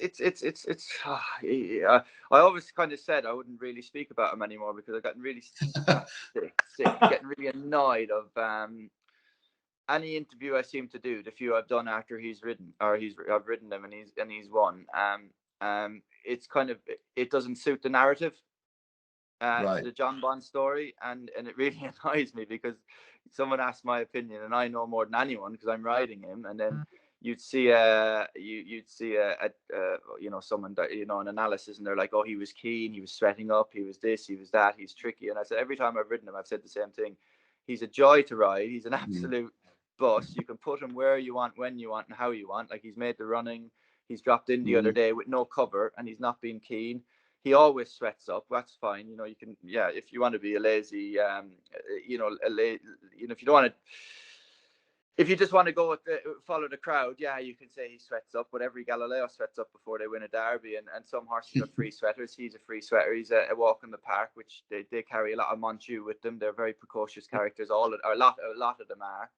always kind of said I wouldn't really speak about him anymore, because I've gotten really sick, getting really annoyed of any interview I seem to do, the few I've done after he's ridden, or I've ridden him and he's won. It's kind of, it doesn't suit the narrative, right. The Jonbon story, and it really annoys me, because someone asked my opinion, and I know more than anyone because I'm riding him, and then you'd see someone that, an analysis, and they're like, oh, he was keen, he was sweating up, he was this, he was that, he's tricky. And I said, every time I've ridden him, I've said the same thing. He's a joy to ride. He's an absolute bus. You can put him where you want, when you want, and how you want. Like, he's made the running. He's dropped in the other day with no cover, and he's not been keen. He always sweats up. That's fine. You can, if you want to be a lazy, if you don't want to, if you just want to go with follow the crowd, you can say he sweats up, but every Galileo sweats up before they win a derby, and some horses are free sweaters. He's a free sweater. He's a walk in the park, which they carry a lot of Monju with them. They're very precocious characters. A lot of them are.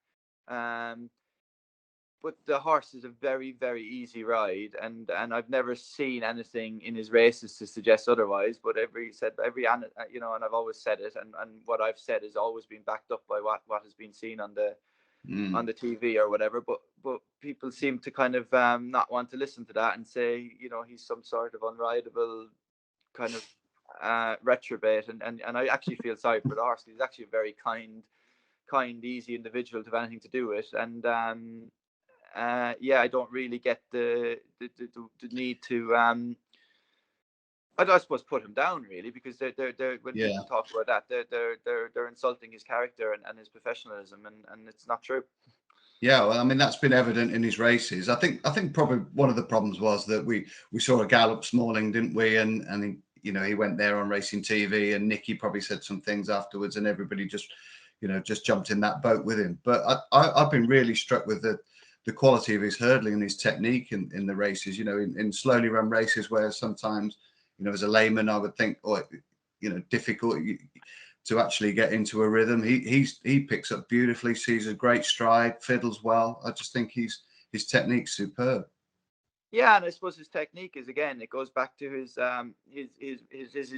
But the horse is a very, very easy ride, and I've never seen anything in his races to suggest otherwise. But and I've always said it, and what I've said has always been backed up by what has been seen on the TV or whatever. But people seem to kind of not want to listen to that and say, he's some sort of unrideable kind of retrobate, and I actually feel sorry for the horse. He's actually a very kind, easy individual to have anything to do with, and I don't really get the need to I suppose put him down, really, because they're when people talk about that, they're insulting his character and his professionalism, and it's not true. Yeah, well, I mean, that's been evident in his races. I think probably one of the problems was that we saw a gallop Smalling, didn't we? And you know, he went there on racing TV, and Nicky probably said some things afterwards, and everybody just, you know, just jumped in that boat with him. But I've been really struck with the quality of his hurdling and his technique in the races, you know, in slowly run races where sometimes, you know, as a layman, I would think, oh, you know, difficult to actually get into a rhythm. He picks up beautifully, sees a great stride, fiddles well. I just think his technique's superb. Yeah, and I suppose his technique is, again, it goes back to his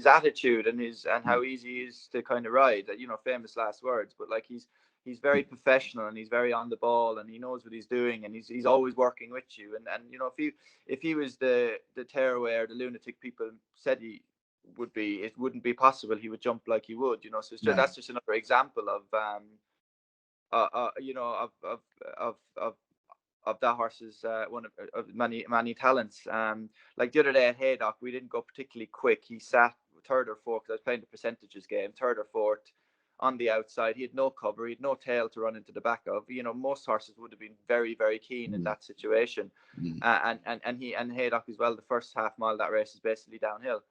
attitude and how easy he is to kind of ride. You know, famous last words, but like he's very professional, and he's very on the ball, and he knows what he's doing, and he's always working with you. And you know, if he was the tearaway or the lunatic people said he would be, it wouldn't be possible he would jump like he would. You know, so that's just another example of you know, of that horse's one of many talents. Like the other day at Haydock, we didn't go particularly quick. He sat third or fourth, because I was playing the percentages game, third or fourth on the outside. He had no cover, he had no tail to run into the back of. You know, most horses would have been very, very keen in that situation. And Haydock as well, the first half mile of that race is basically downhill.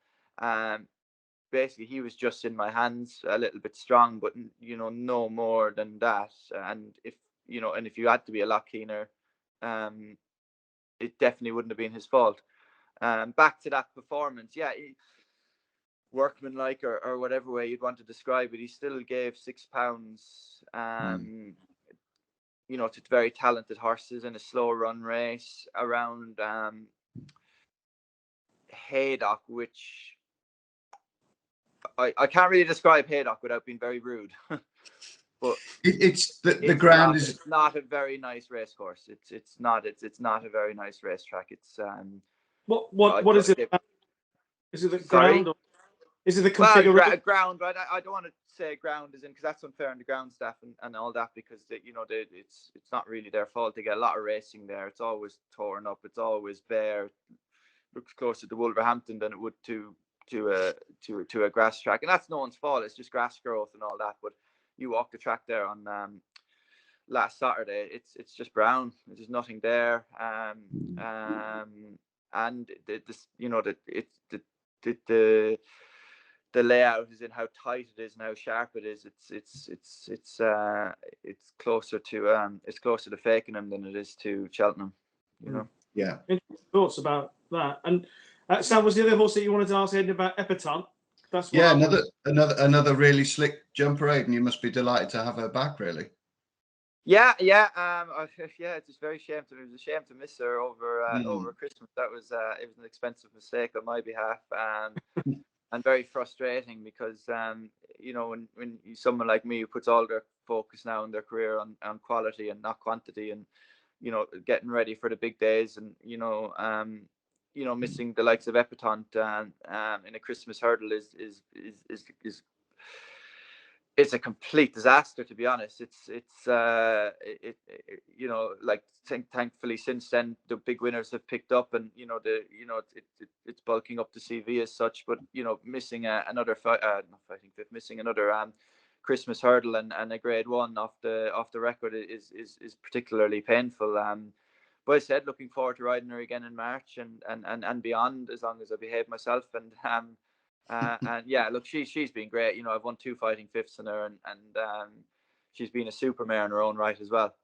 Basically he was just in my hands, a little bit strong, but you know, no more than that. And if you had to be a lot keener, it definitely wouldn't have been his fault. Back to that performance, yeah, workmanlike or whatever way you'd want to describe it, he still gave £6, you know, to very talented horses in a slow run race around Haydock, which I can't really describe Haydock without being very rude. But the ground is, it's not a very nice race course. It's not a very nice racetrack. It's what is it? Is it the ground? Or is it the configuration? Ground, right? I don't want to say ground is in, because that's unfair on the ground staff and all that, because it's not really their fault. They get a lot of racing there. It's always torn up. It's always bare. It looks closer to Wolverhampton than it would to a grass track, and that's no one's fault. It's just grass growth and all that. But you walk the track there on last Saturday, it's just brown. There's nothing there. And the layout is in how tight it is and how sharp it is. It's closer to Fakenham than it is to Cheltenham. You know. Yeah. Interesting thoughts about that. And Sam, was the other horse that you wanted to ask Aidan about Epatante? That's another really slick jumper, Aidan. You must be delighted to have her back, really. Yeah. It's a shame to miss her over Christmas. It was an expensive mistake on my behalf, and very frustrating, because you know, when someone like me who puts all their focus now in their career on quality and not quantity, and you know, getting ready for the big days, and you know, missing the likes of Epatante in a Christmas hurdle is it's a complete disaster, to be honest. It's you know, like, thankfully since then the big winners have picked up, and you know, it's bulking up the CV as such. But you know, missing another missing another Christmas hurdle and a grade one off the record is particularly painful. But I said, looking forward to riding her again in March and beyond, as long as I behave myself. And yeah, look, she's been great. You know, I've won 2 fighting fifths in her, and she's been a super mare in her own right as well.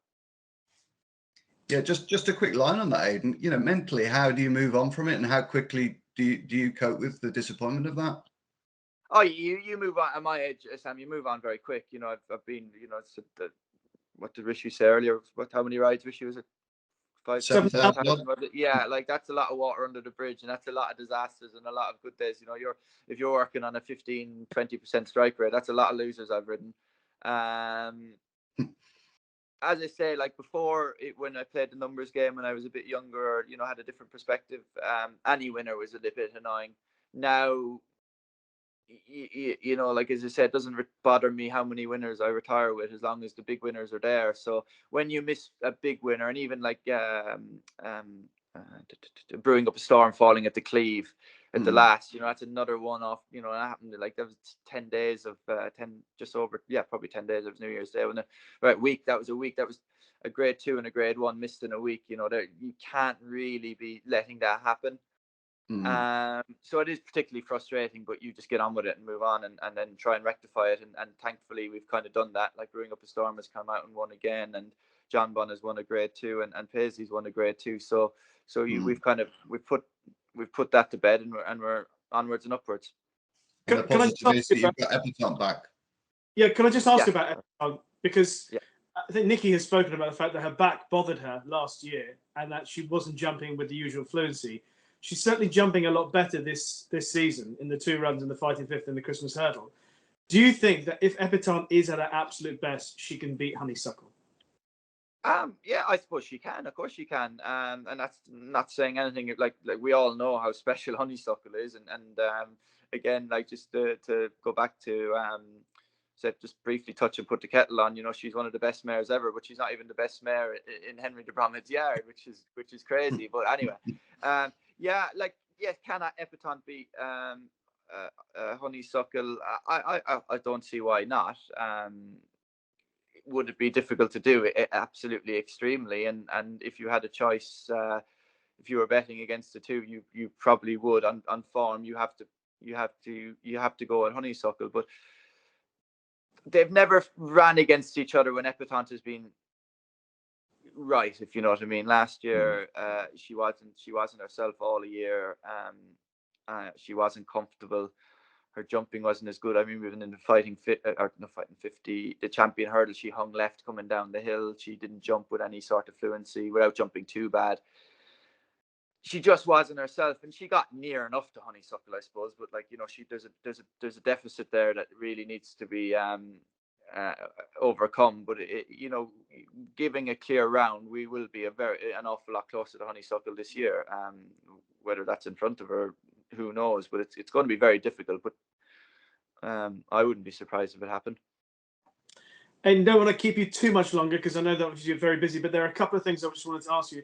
Yeah, just a quick line on that, Aidan. You know, mentally, how do you move on from it, and how quickly do you cope with the disappointment of that? Oh, you move on at my age, Sam. You move on very quick. You know, I've been, you know, what did Rishi say earlier? How many rides Rishi was it? 7,000. Yeah, like, that's a lot of water under the bridge, and that's a lot of disasters and a lot of good days. You know, if you're working on a 15-20% strike rate, that's a lot of losers I've ridden. As I say, like before, when I played the numbers game when I was a bit younger, or, you know, had a different perspective, any winner was a little bit annoying. Now, you know, like, as I said, it doesn't bother me how many winners I retire with, as long as the big winners are there. So when you miss a big winner, and even like brewing up a storm, falling at the Cleeve at the last, you know, that's another one off. You know, that happened, like, that was 10 days of probably 10 days of New Year's Day. That was a grade 2 and a grade 1 missed in a week. You know, you can't really be letting that happen. So it is particularly frustrating, but you just get on with it and move on and then try and rectify it. And thankfully we've kind of done that. Like Brewing Up a Storm has come out and won again, and Jonbon has won a grade 2, and Paisley's won a grade 2. So we've put that to bed, and we're onwards and upwards. And the positive is that you've got Epatante back. Yeah, can I just ask about Epatante? Because I think Nikki has spoken about the fact that her back bothered her last year and that she wasn't jumping with the usual fluency. She's certainly jumping a lot better this season in the 2 runs and the Fighting Fifth and the Christmas Hurdle. Do you think that if Epatante is at her absolute best, she can beat Honeysuckle? Yeah, I suppose she can. Of course she can. And that's not saying anything. Like we all know how special Honeysuckle is, and again, like just to go back to just briefly touch and put the kettle on. You know, she's one of the best mares ever, but she's not even the best mare in Henry de Bromhead's yard, which is crazy. But anyway, can Epatante beat Honeysuckle? I don't see why not. Would it be difficult to do? It absolutely, extremely. And if you had a choice, if you were betting against the two, you probably would. On form, you have to go at Honeysuckle, but they've never ran against each other when Epatante has been right, if you know what I mean. Last year, she wasn't herself all year. She wasn't comfortable. Her jumping wasn't as good. I mean, even in the Fighting 50, the Champion Hurdle, she hung left coming down the hill. She didn't jump with any sort of fluency without jumping too bad. She just wasn't herself, and she got near enough to Honeysuckle, I suppose. But like, you know, there's a deficit there that really needs to be overcome. But you know, giving a clear round, we will be an awful lot closer to Honeysuckle this year. Whether that's in front of her, who knows? But it's going to be very difficult. But I wouldn't be surprised if it happened. And don't want to keep you too much longer because I know that you're very busy. But there are a couple of things I just wanted to ask you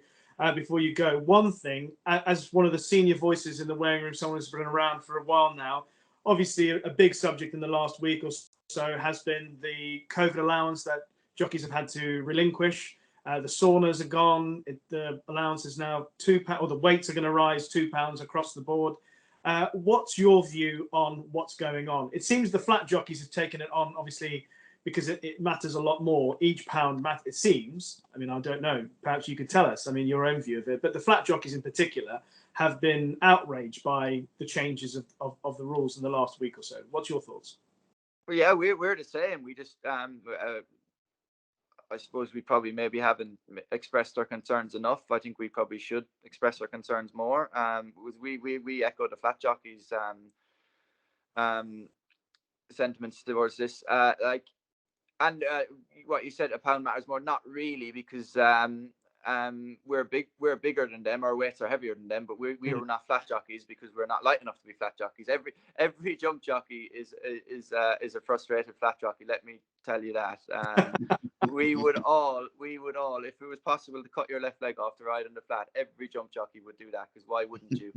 before you go. One thing, as one of the senior voices in the weighing room, someone who's been around for a while now, obviously a big subject in the last week or so has been the COVID allowance that jockeys have had to relinquish. The saunas are gone. The allowance is now £2, or the weights are going to rise £2 across the board. What's your view on what's going on? It seems the flat jockeys have taken it on, obviously, because it matters a lot more. Each pound matters, it seems. I mean, I don't know. Perhaps you could tell us, I mean, your own view of it. But the flat jockeys in particular have been outraged by the changes of the rules in the last week or so. What's your thoughts? Well, yeah, we're the same. We just, I suppose we probably maybe haven't expressed our concerns enough. I think we probably should express our concerns more. We echo the flat jockeys' sentiments towards this. What you said, a pound matters more. Not really, because we're bigger than them. Our weights are heavier than them, but we are not flat jockeys because we're not light enough to be flat jockeys. Every jump jockey is a frustrated flat jockey. Let me tell you that. We would all, if it was possible to cut your left leg off to ride on the flat, every jump jockey would do that. Because why wouldn't you?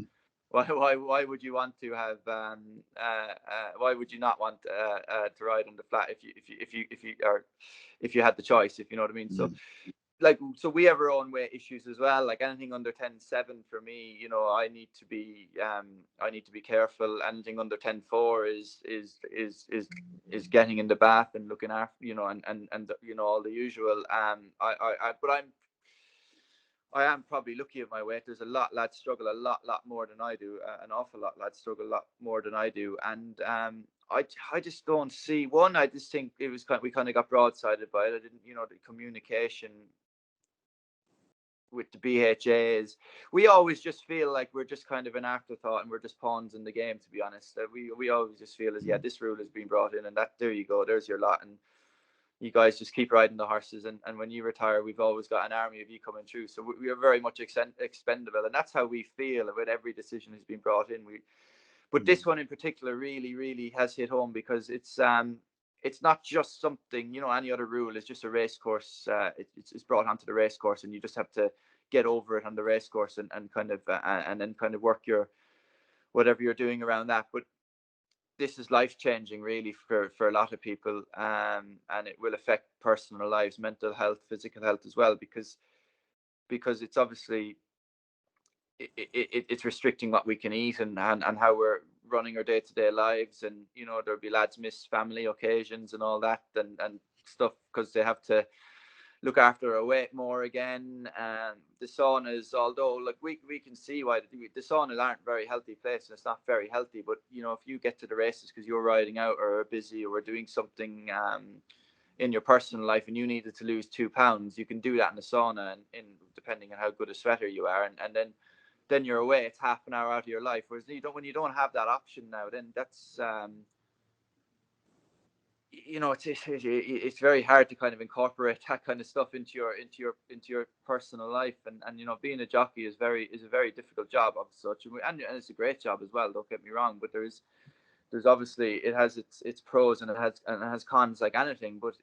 Why would you want to have? Why would you not want to ride on the flat if you had the choice? If you know what I mean. So we have our own weight issues as well. Like anything under 10.7 for me, you know, I need to be careful. Anything under 10.4 is getting in the bath and looking after, you know, and you know, all the usual. I am probably lucky at my weight. There's a lot lads struggle a lot more than I do. An awful lot lads struggle a lot more than I do. And I just don't see one. I just think it was we kind of got broadsided by it. I didn't, you know, the communication with the BHAs. We always just feel like we're just kind of an afterthought and we're just pawns in the game, to be honest. We always just feel as, yeah, this rule has been brought in and that, there you go, there's your lot. And you guys just keep riding the horses, and when you retire, we've always got an army of you coming through. So we are very much expendable, and that's how we feel with every decision has been brought in. But this one in particular really has hit home, because it's not just something, you know, any other rule is just a race course. It's brought onto the race course, and you just have to get over it on the race course and kind of and then kind of work your whatever you're doing around that. But this is life-changing, really, for a lot of people, and it will affect personal lives, mental health, physical health as well, because it's obviously it's restricting what we can eat and how we're running our day-to-day lives. And there'll be lads miss family occasions and all that and stuff because they have to look after their weight more again. And the saunas, although like we can see why the saunas aren't a very healthy place, and it's not very healthy, but if you get to the races because you're riding out or are busy or doing something in your personal life and you needed to lose 2 pounds, you can do that in the sauna, and in depending on how good a sweater you are, and then you're away. It's half an hour out of your life. Whereas when you don't have that option now, then that's it's very hard to kind of incorporate that kind of stuff into your personal life. And being a jockey is a very difficult job of such, and it's a great job as well. Don't get me wrong, but there's obviously it has its pros and it has cons like anything. But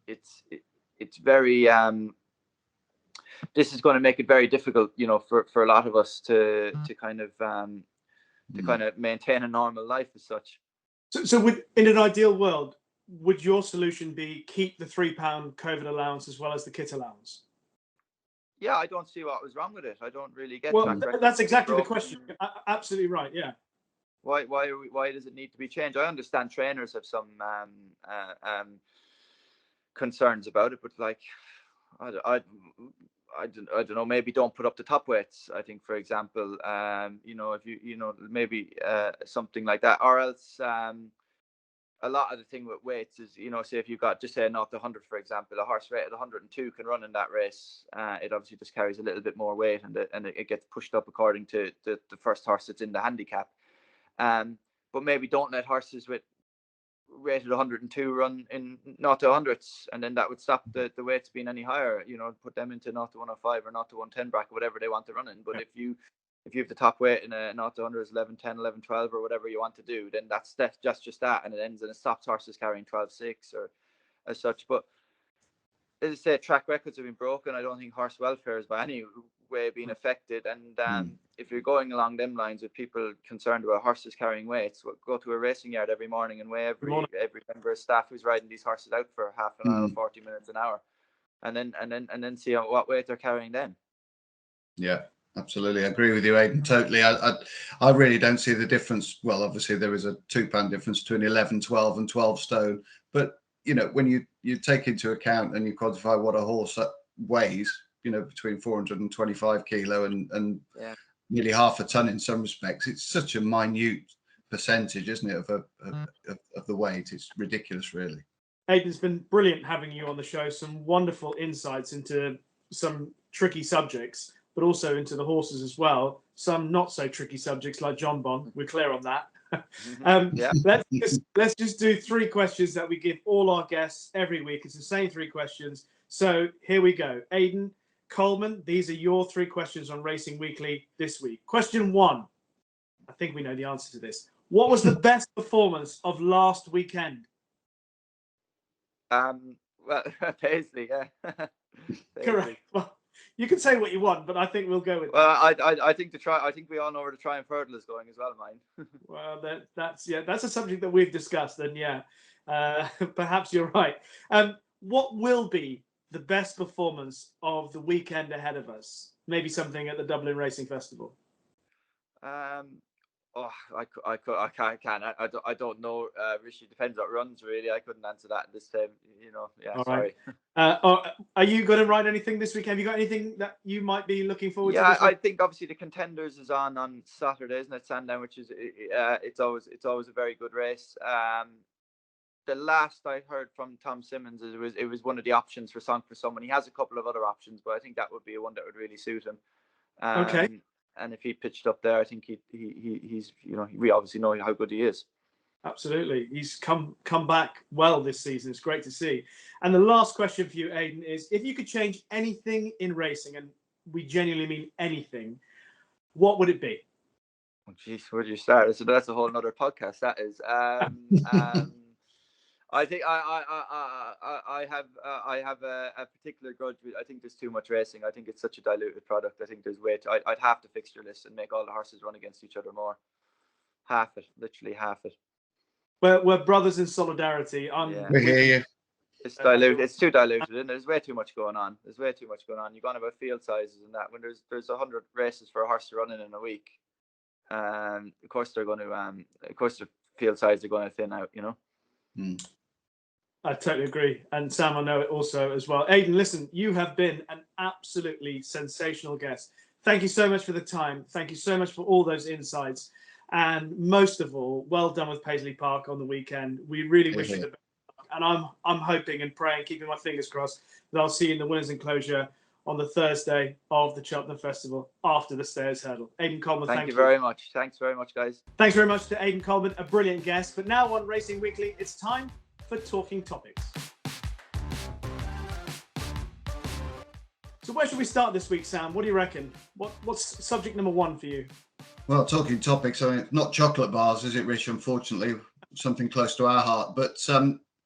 it's very this is going to make it very difficult, for a lot of us to kind of maintain a normal life as such. So in an ideal world, would your solution be keep the £3 COVID allowance as well as the kit allowance? Yeah, I don't see what was wrong with it. I don't really get. Well, that's exactly the question. Absolutely right. Yeah. Why does it need to be changed? I understand trainers have some concerns about it, but like, I don't know. Maybe don't put up the top weights. I think, for example, if you maybe something like that, or else a lot of the thing with weights is, say if you've got just say 0 to 100, for example, a horse rated 102 can run in that race. It obviously just carries a little bit more weight, and it gets pushed up according to the first horse that's in the handicap. But maybe don't let horses with rated 102 run in 0 to 100s, and then that would stop the weights being any higher. Put them into 0 to 105 or 0 to 110 bracket, whatever they want to run in. But if you have the top weight in a 0 to 100s 11 10 11 12 or whatever you want to do, then that's just that, and it ends and it stops horses carrying 12.6 or as such. But as I say, track records have been broken. I don't think horse welfare is by any way being affected. And if you're going along them lines with people concerned about horses carrying weights, go to a racing yard every morning and weigh every member of staff who's riding these horses out for half an hour, 40 minutes, an hour, and then see what weight they're carrying then. Yeah, absolutely. I agree with you, Aidan. Totally. I really don't see the difference. Well, obviously there is a £2 difference between 11, 12 and 12 stone. But, when you take into account and you quantify what a horse weighs, between 425 kilo and nearly half a ton in some respects, it's such a minute percentage, isn't it, of the weight? It's ridiculous, really. Aidan, it's been brilliant having you on the show. Some wonderful insights into some tricky subjects, but also into the horses as well. Some not so tricky subjects like Jonbon. We're clear on that. Let's just do 3 questions that we give all our guests every week. It's the same 3 questions. So here we go. Aidan Coleman, these are your 3 questions on Racing Weekly this week. Question 1. I think we know the answer to this. What was the best performance of last weekend? Well, Paisley, yeah. Paisley. Correct. Well, you can say what you want, but I think we'll go with that. Well, I think we all know where the Triumph Hurdle is going as well, mine. Well, that's a subject that we've discussed, and perhaps you're right. What will be the best performance of the weekend ahead of us? Maybe something at the Dublin Racing Festival. I can't. I don't know. Rishi, depends what runs, really. I couldn't answer that at this time. All sorry. Right. Are you going to ride anything this week? Have you got anything that you might be looking forward to? Yeah, I think obviously the Contenders is on Saturday, isn't it, Sandown? Which is it's always a very good race. The last I heard from Tom Simmons is it was one of the options for Song for Someone. He has a couple of other options, but I think that would be one that would really suit him. Okay. And if he pitched up there, I think he's we obviously know how good he is. Absolutely. He's come back well this season. It's great to see. And the last question for you, Aidan, is if you could change anything in racing, and we genuinely mean anything, what would it be? Oh, geez, where do you start? So that's a whole other podcast. That is. I think I have a particular grudge. I think there's too much racing. I think it's such a diluted product. I think there's way I'd have to fixture list and make all the horses run against each other more. Half it, literally half it. We're brothers in solidarity. We hear you. It's diluted. It's too diluted, and there's way too much going on. You're going about field sizes and that. When there's 100 races for a horse to run in a week, of course they're going to of course the field size are going to thin out. I totally agree, and Sam, I know it also as well. Aidan, listen, you have been an absolutely sensational guest. Thank you so much for the time. Thank you so much for all those insights, and most of all, well done with Paisley Park on the weekend. We really wish you the best. And I'm hoping and praying, keeping my fingers crossed, that I'll see you in the winners' enclosure on the Thursday of the Cheltenham Festival after the Stairs Hurdle. Aidan Coleman, thank you very much. Thanks very much, guys. Thanks very much to Aidan Coleman, a brilliant guest. But now on Racing Weekly, it's time for Talking Topics. So where should we start this week, Sam? What do you reckon? What's subject number one for you? Well, Talking Topics, I mean, not chocolate bars, is it, Rich? Unfortunately, something close to our heart. But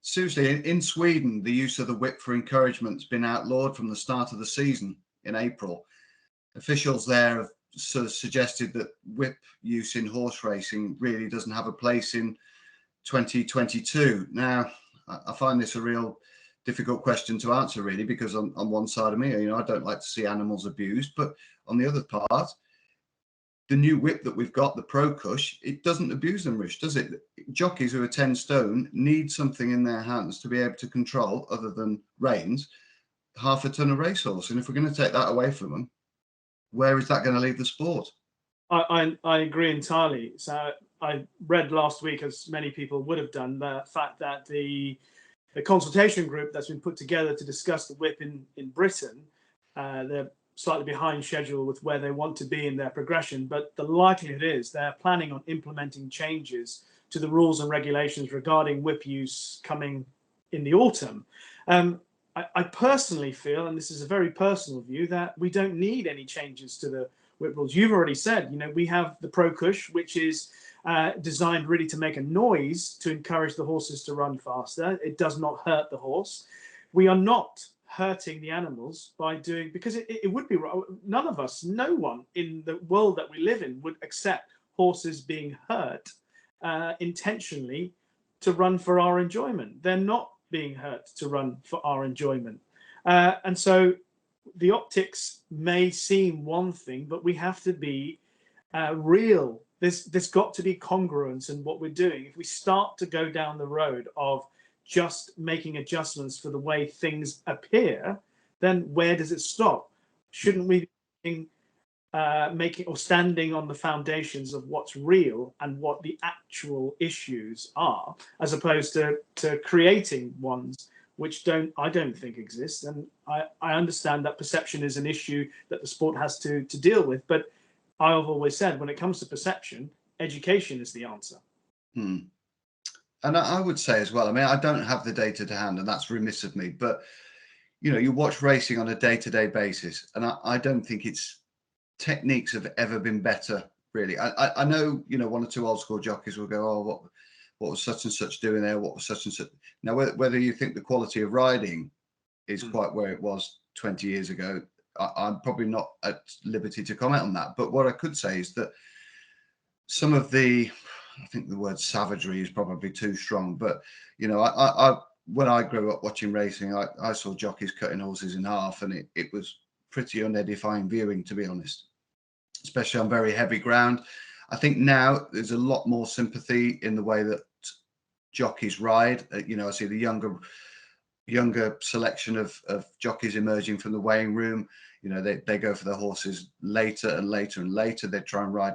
seriously, in Sweden, the use of the whip for encouragement has been outlawed from the start of the season in April. Officials there have sort of suggested that whip use in horse racing really doesn't have a place in 2022. Now, I find this a real difficult question to answer, really, because on one side of me, I don't like to see animals abused, but on the other part, the new whip that we've got, the ProCush, it doesn't abuse them, Rich, does it? Jockeys who are 10 stone need something in their hands to be able to control, other than reins, half a ton of racehorse. And if we're going to take that away from them, where is that going to leave the sport? I agree entirely. So I read last week, as many people would have done, the fact that the consultation group that's been put together to discuss the whip in Britain, they're slightly behind schedule with where they want to be in their progression, but the likelihood is they're planning on implementing changes to the rules and regulations regarding whip use coming in the autumn. I personally feel, and this is a very personal view, that we don't need any changes to the whip rules. You've already said, we have the ProCush, which is designed really to make a noise to encourage the horses to run faster. It does not hurt the horse. We are not hurting the animals by doing, because it would be wrong. None of us, no one in the world that we live in would accept horses being hurt intentionally to run for our enjoyment. They're not being hurt to run for our enjoyment. And so the optics may seem one thing, but we have to be real. There's got to be congruence in what we're doing. If we start to go down the road of just making adjustments for the way things appear, then where does it stop? Shouldn't we be making or standing on the foundations of what's real and what the actual issues are, as opposed to creating ones which I don't think exist? And I understand that perception is an issue that the sport has to deal with, but I've always said, when it comes to perception, education is the answer. And I would say as well, I mean, I don't have the data to hand, and that's remiss of me, but, you watch racing on a day-to-day basis, and I don't think its techniques have ever been better, really. I know, one or two old-school jockeys will go, oh, what was such and such doing there? What was such and such? Now, whether you think the quality of riding is quite where it was 20 years ago, I'm probably not at liberty to comment on that. But what I could say is that some of I think the word savagery is probably too strong, but when I grew up watching racing, I saw jockeys cutting horses in half, and it was pretty unedifying viewing, to be honest, especially on very heavy ground. I think now there's a lot more sympathy in the way that jockeys ride. I see the younger selection of jockeys emerging from the weighing room. They go for their horses later and later and later. They try and ride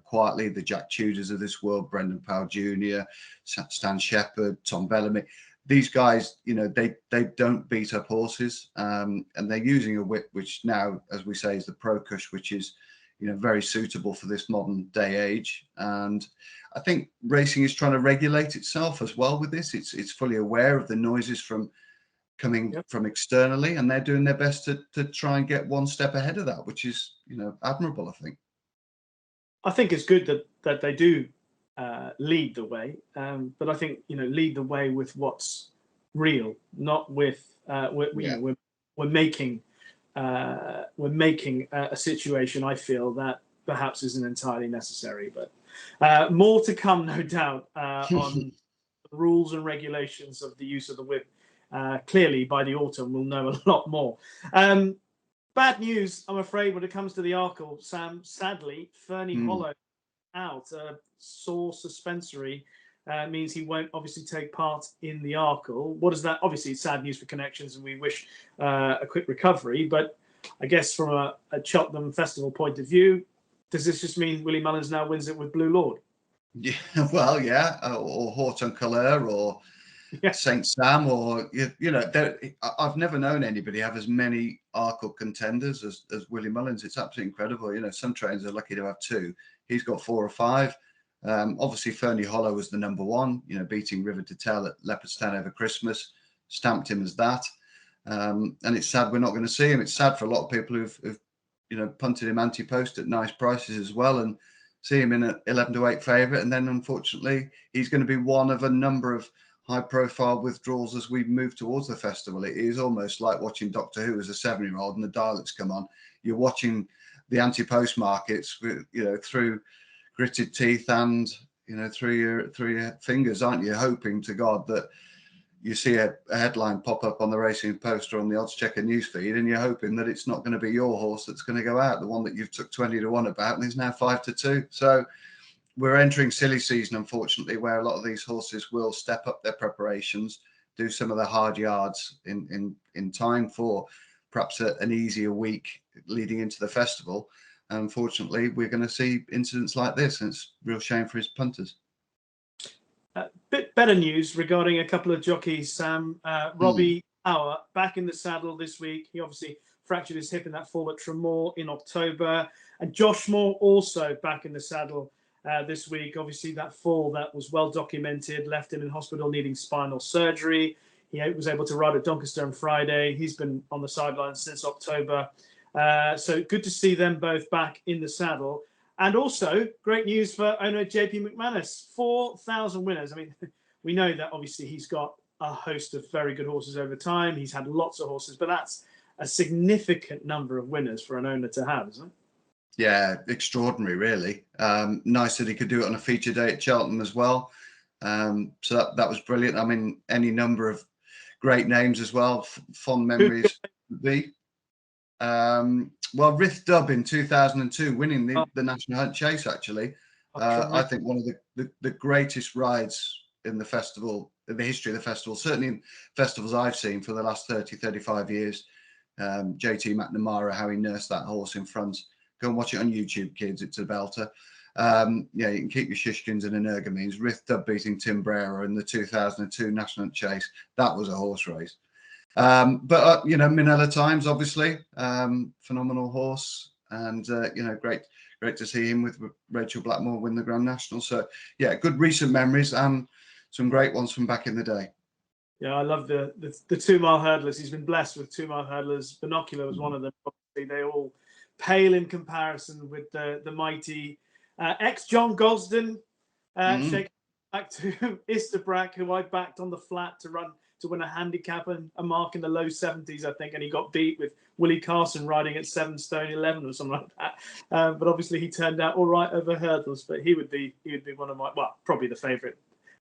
quietly. The Jack Tudors of this world, Brendan Powell Jr., Stan Shepherd, Tom Bellamy. These guys, they don't beat up horses, and they're using a whip which now, as we say, is the ProCush, which is, very suitable for this modern day age. And I think racing is trying to regulate itself as well with this. It's fully aware of the noises coming from externally, and they're doing their best to try and get one step ahead of that, which is, admirable, I think. I think it's good that they do lead the way, but I think lead the way with what's real, not with we're making a situation, I feel, that perhaps isn't entirely necessary. But more to come, no doubt, on the rules and regulations of the use of the whip clearly by the autumn we'll know a lot more. Bad news, I'm afraid, when it comes to the Arkle, Sam. Sadly, Ferny Hollow out, sore suspensory. Means he won't obviously take part in the Arkle. What is that? Obviously, it's sad news for Connections, and we wish a quick recovery. But I guess from a Cheltenham Festival point of view, does this just mean Willie Mullins now wins it with Blue Lord? Yeah, well, yeah, or Horton Couleur, or Saint Sam, or I've never known anybody have as many Arkle contenders as Willie Mullins. It's absolutely incredible. Some trainers are lucky to have two. He's got 4 or 5. Obviously, Ferny Hollow was the number one. Beating River de Tel at Leopardstown over Christmas, stamped him as that. And it's sad we're not going to see him. It's sad for a lot of people who've punted him ante-post at nice prices as well, and see him in an 11-8 favourite. And then, unfortunately, he's going to be one of a number of high-profile withdrawals as we move towards the festival. It is almost like watching Doctor Who as a 7-year-old and the Daleks come on. You're watching the ante-post markets, through gritted teeth and through your fingers, aren't you? Hoping to God that you see a headline pop up on the Racing Post or on the Odds Checker newsfeed, and you're hoping that it's not going to be your horse that's going to go out, the one that you've took 20-1 about, and is now 5-2. So we're entering silly season, unfortunately, where a lot of these horses will step up their preparations, do some of the hard yards in time for perhaps an easier week leading into the festival. And unfortunately, we're going to see incidents like this, and it's a real shame for his punters. Bit better news regarding a couple of jockeys, Sam. Robbie Hour back in the saddle this week. He obviously fractured his hip in that fall at Tremor in October. And Josh Moore also back in the saddle this week. Obviously, that fall that was well documented left him in hospital needing spinal surgery. He was able to ride at Doncaster on Friday. He's been on the sidelines since October. So good to see them both back in the saddle. And also, great news for owner JP McManus, 4,000 winners. I mean, we know that obviously he's got a host of very good horses over time. He's had lots of horses, but that's a significant number of winners for an owner to have, isn't it? Yeah, extraordinary, really. Nice that he could do it on a feature day at Cheltenham as well. So that was brilliant. I mean, any number of great names as well. Fond memories would be. Well, Rith Dub in 2002, winning the National Hunt Chase, actually. I think one of the greatest rides in the festival, in the history of the festival, certainly in festivals I've seen for the last 30, 35 years. JT McNamara, how he nursed that horse in front. Go and watch it on YouTube, kids. It's a belter. You can keep your shishkins and energumines. Rith Dub beating Tim Brewer in the 2002 National Hunt Chase. That was a horse race. But Minella Times, obviously, phenomenal horse, and great to see him with Rachel Blackmore win the Grand National. So yeah, good recent memories and some great ones from back in the day. Yeah, I love the 2 mile hurdlers. He's been blessed with 2 mile hurdlers. Binocular was one of them. Obviously, they all pale in comparison with the mighty ex John Gosden. Shaking back to Isterbrack, who I backed on the flat to win a handicap and a mark in the low 70s, I think, and he got beat with Willie Carson riding at 7 stone 11 or something like that. But obviously he turned out all right over hurdles. But he would be one of my, well, probably the favourite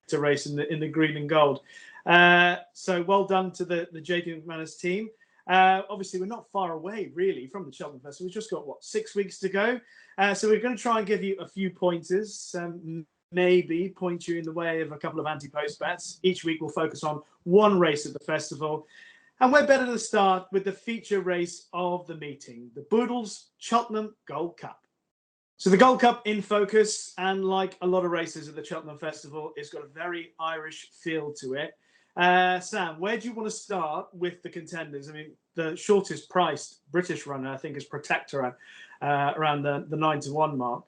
to race in the green and gold. So well done to the JP McManus team. Obviously we're not far away really from the Cheltenham Festival. We've just got 6 weeks to go. So we're going to try and give you a few pointers. Maybe point you in the way of a couple of anti-post bets. Each week we'll focus on one race at the festival. And we're better to start with the feature race of the meeting, the Boodles Cheltenham Gold Cup. So the Gold Cup in focus, and like a lot of races at the Cheltenham Festival, it's got a very Irish feel to it. Sam, where do you want to start with the contenders? I mean, the shortest priced British runner, I think, is Protector around the 9-1 mark.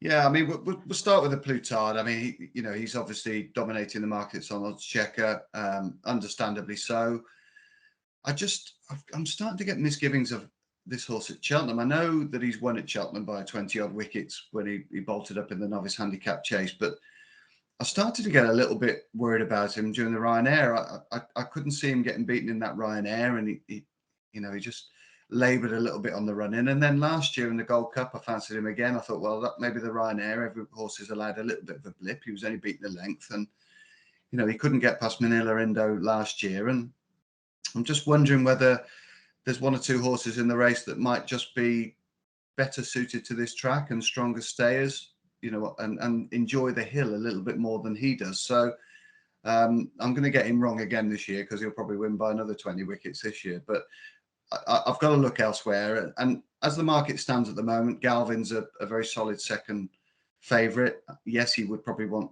Yeah, I mean, we'll start with the Plutard. I mean, he's obviously dominating the markets on Odds Checker, understandably so. I'm starting to get misgivings of this horse at Cheltenham. I know that he's won at Cheltenham by 20-odd wickets when he bolted up in the novice handicap chase, but I started to get a little bit worried about him during the Ryanair. I couldn't see him getting beaten in that Ryanair, and he just laboured a little bit on the run in. And then last year in the Gold Cup, I fancied him again. I thought, well, that maybe the Ryanair, every horse is allowed a little bit of a blip. He was only beaten a length, and you know, he couldn't get past Manila Indo last year. And I'm just wondering whether there's one or two horses in the race that might just be better suited to this track and stronger stayers, you know, and enjoy the hill a little bit more than he does. So I'm going to get him wrong again this year, because he'll probably win by another 20 wickets this year. But I've got to look elsewhere. And as the market stands at the moment, Galvin's a very solid second favourite. Yes, he would probably want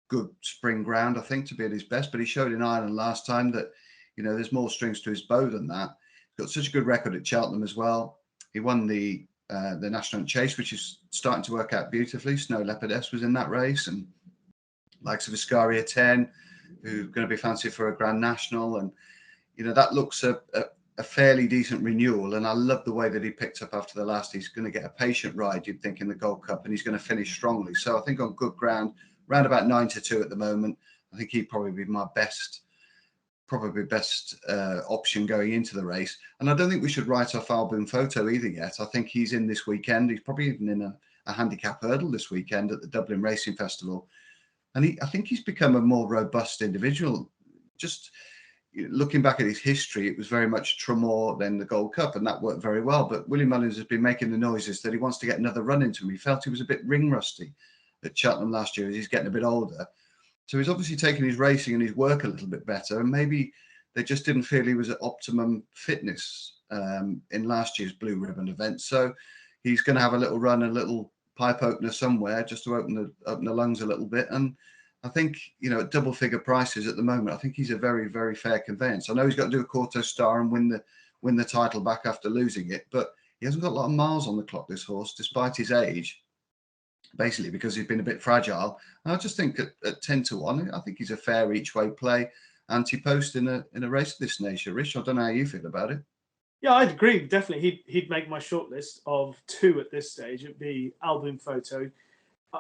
good spring ground, I think, to be at his best. But he showed in Ireland last time that, you know, there's more strings to his bow than that. He's got such a good record at Cheltenham as well. He won the National Chase, which is starting to work out beautifully. Snow Leopardess was in that race, and likes of Iscaria 10, who's going to be fancied for a Grand National. And, you know, that looks a fairly decent renewal. And I love the way that he picked up after the last. He's going to get a patient ride, you'd think, in the Gold Cup, and he's going to finish strongly. So I think on good ground, around about 9-2 at the moment, I think he'd probably be my best option going into the race. And I don't think we should write off Album Photo either yet. I think he's in this weekend. He's probably even in a handicap hurdle this weekend at the Dublin Racing Festival. And I think he's become a more robust individual. Just looking back at his history, it was very much Tremor, then the Gold Cup, and that worked very well. But Willie Mullins has been making the noises that he wants to get another run into him. He felt he was a bit ring rusty at Cheltenham last year as he's getting a bit older. So he's obviously taken his racing and his work a little bit better. And maybe they just didn't feel he was at optimum fitness in last year's Blue Ribbon event. So he's going to have a little run, a little pipe opener somewhere just to open the lungs a little bit. And I think, you know, at double figure prices at the moment, I think he's a very, very fair conveyance. I know he's got to do a Quarto Star and win the title back after losing it, but he hasn't got a lot of miles on the clock, this horse, despite his age, basically because he's been a bit fragile. And I just think at 10-1, I think he's a fair each way play, ante-post in a race of this nature. Rich, I don't know how you feel about it. Yeah, I'd agree. Definitely, he'd make my shortlist of 2 at this stage. It'd be Album Photo.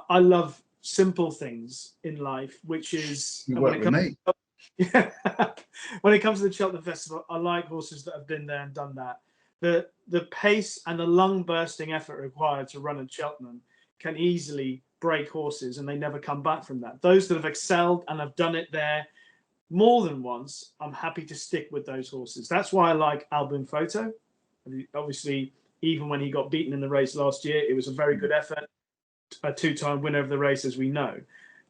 I love simple things in life, which is when it comes to the Cheltenham Festival, I like horses that have been there and done that. The pace and the lung bursting effort required to run at Cheltenham can easily break horses, and they never come back from that. Those that have excelled and have done it there more than once, I'm happy to stick with those horses. That's why I like Album Photo. Obviously, even when he got beaten in the race last year, it was a very good effort. A 2-time winner of the race, as we know.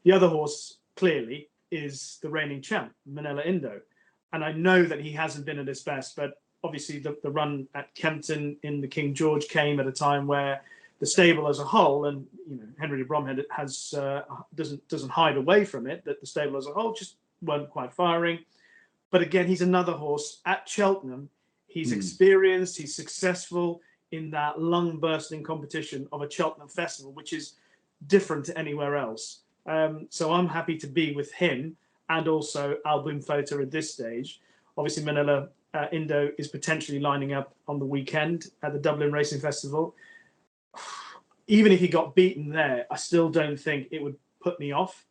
The other horse, clearly, is the reigning champ, Manila Indo. And I know that he hasn't been at his best, but obviously the run at Kempton in the King George came at a time where the stable as a whole, and you know, Henry de Bromhead has doesn't hide away from it, that the stable as a whole just weren't quite firing. But again, he's another horse at Cheltenham. He's experienced, he's successful in that lung bursting competition of a Cheltenham Festival, which is different to anywhere else. So I'm happy to be with him and also Album Photo at this stage. Obviously, Manila Indo is potentially lining up on the weekend at the Dublin Racing Festival. Even if he got beaten there, I still don't think it would put me off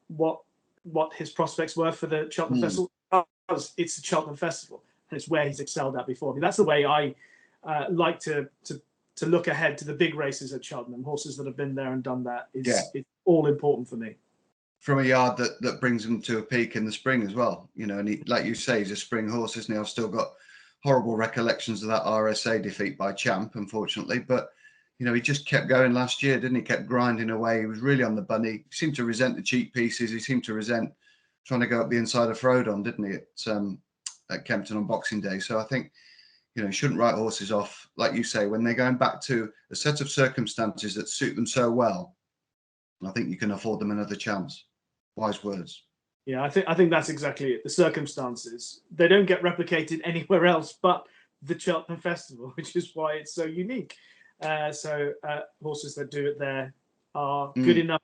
what his prospects were for the Cheltenham Festival. Because it's the Cheltenham Festival and it's where he's excelled at before. I mean, that's the way I like to look ahead to the big races at Cheltenham. Horses that have been there and done that. It's all important for me. From a yard that brings him to a peak in the spring as well, you know, and he, like you say, he's a spring horse, isn't he? I've still got horrible recollections of that RSA defeat by Champ, unfortunately, but you know, he just kept going last year, didn't he? Kept grinding away. He was really on the bunny. He seemed to resent the cheap pieces. He seemed to resent trying to go up the inside of Frodon, didn't he, at Kempton on Boxing Day? So I think, you know, you shouldn't write horses off, like you say, when they're going back to a set of circumstances that suit them so well. I think you can afford them another chance. Wise words. Yeah, I think that's exactly it. The circumstances, they don't get replicated anywhere else but the Cheltenham Festival, which is why it's so unique. So horses that do it there are good enough.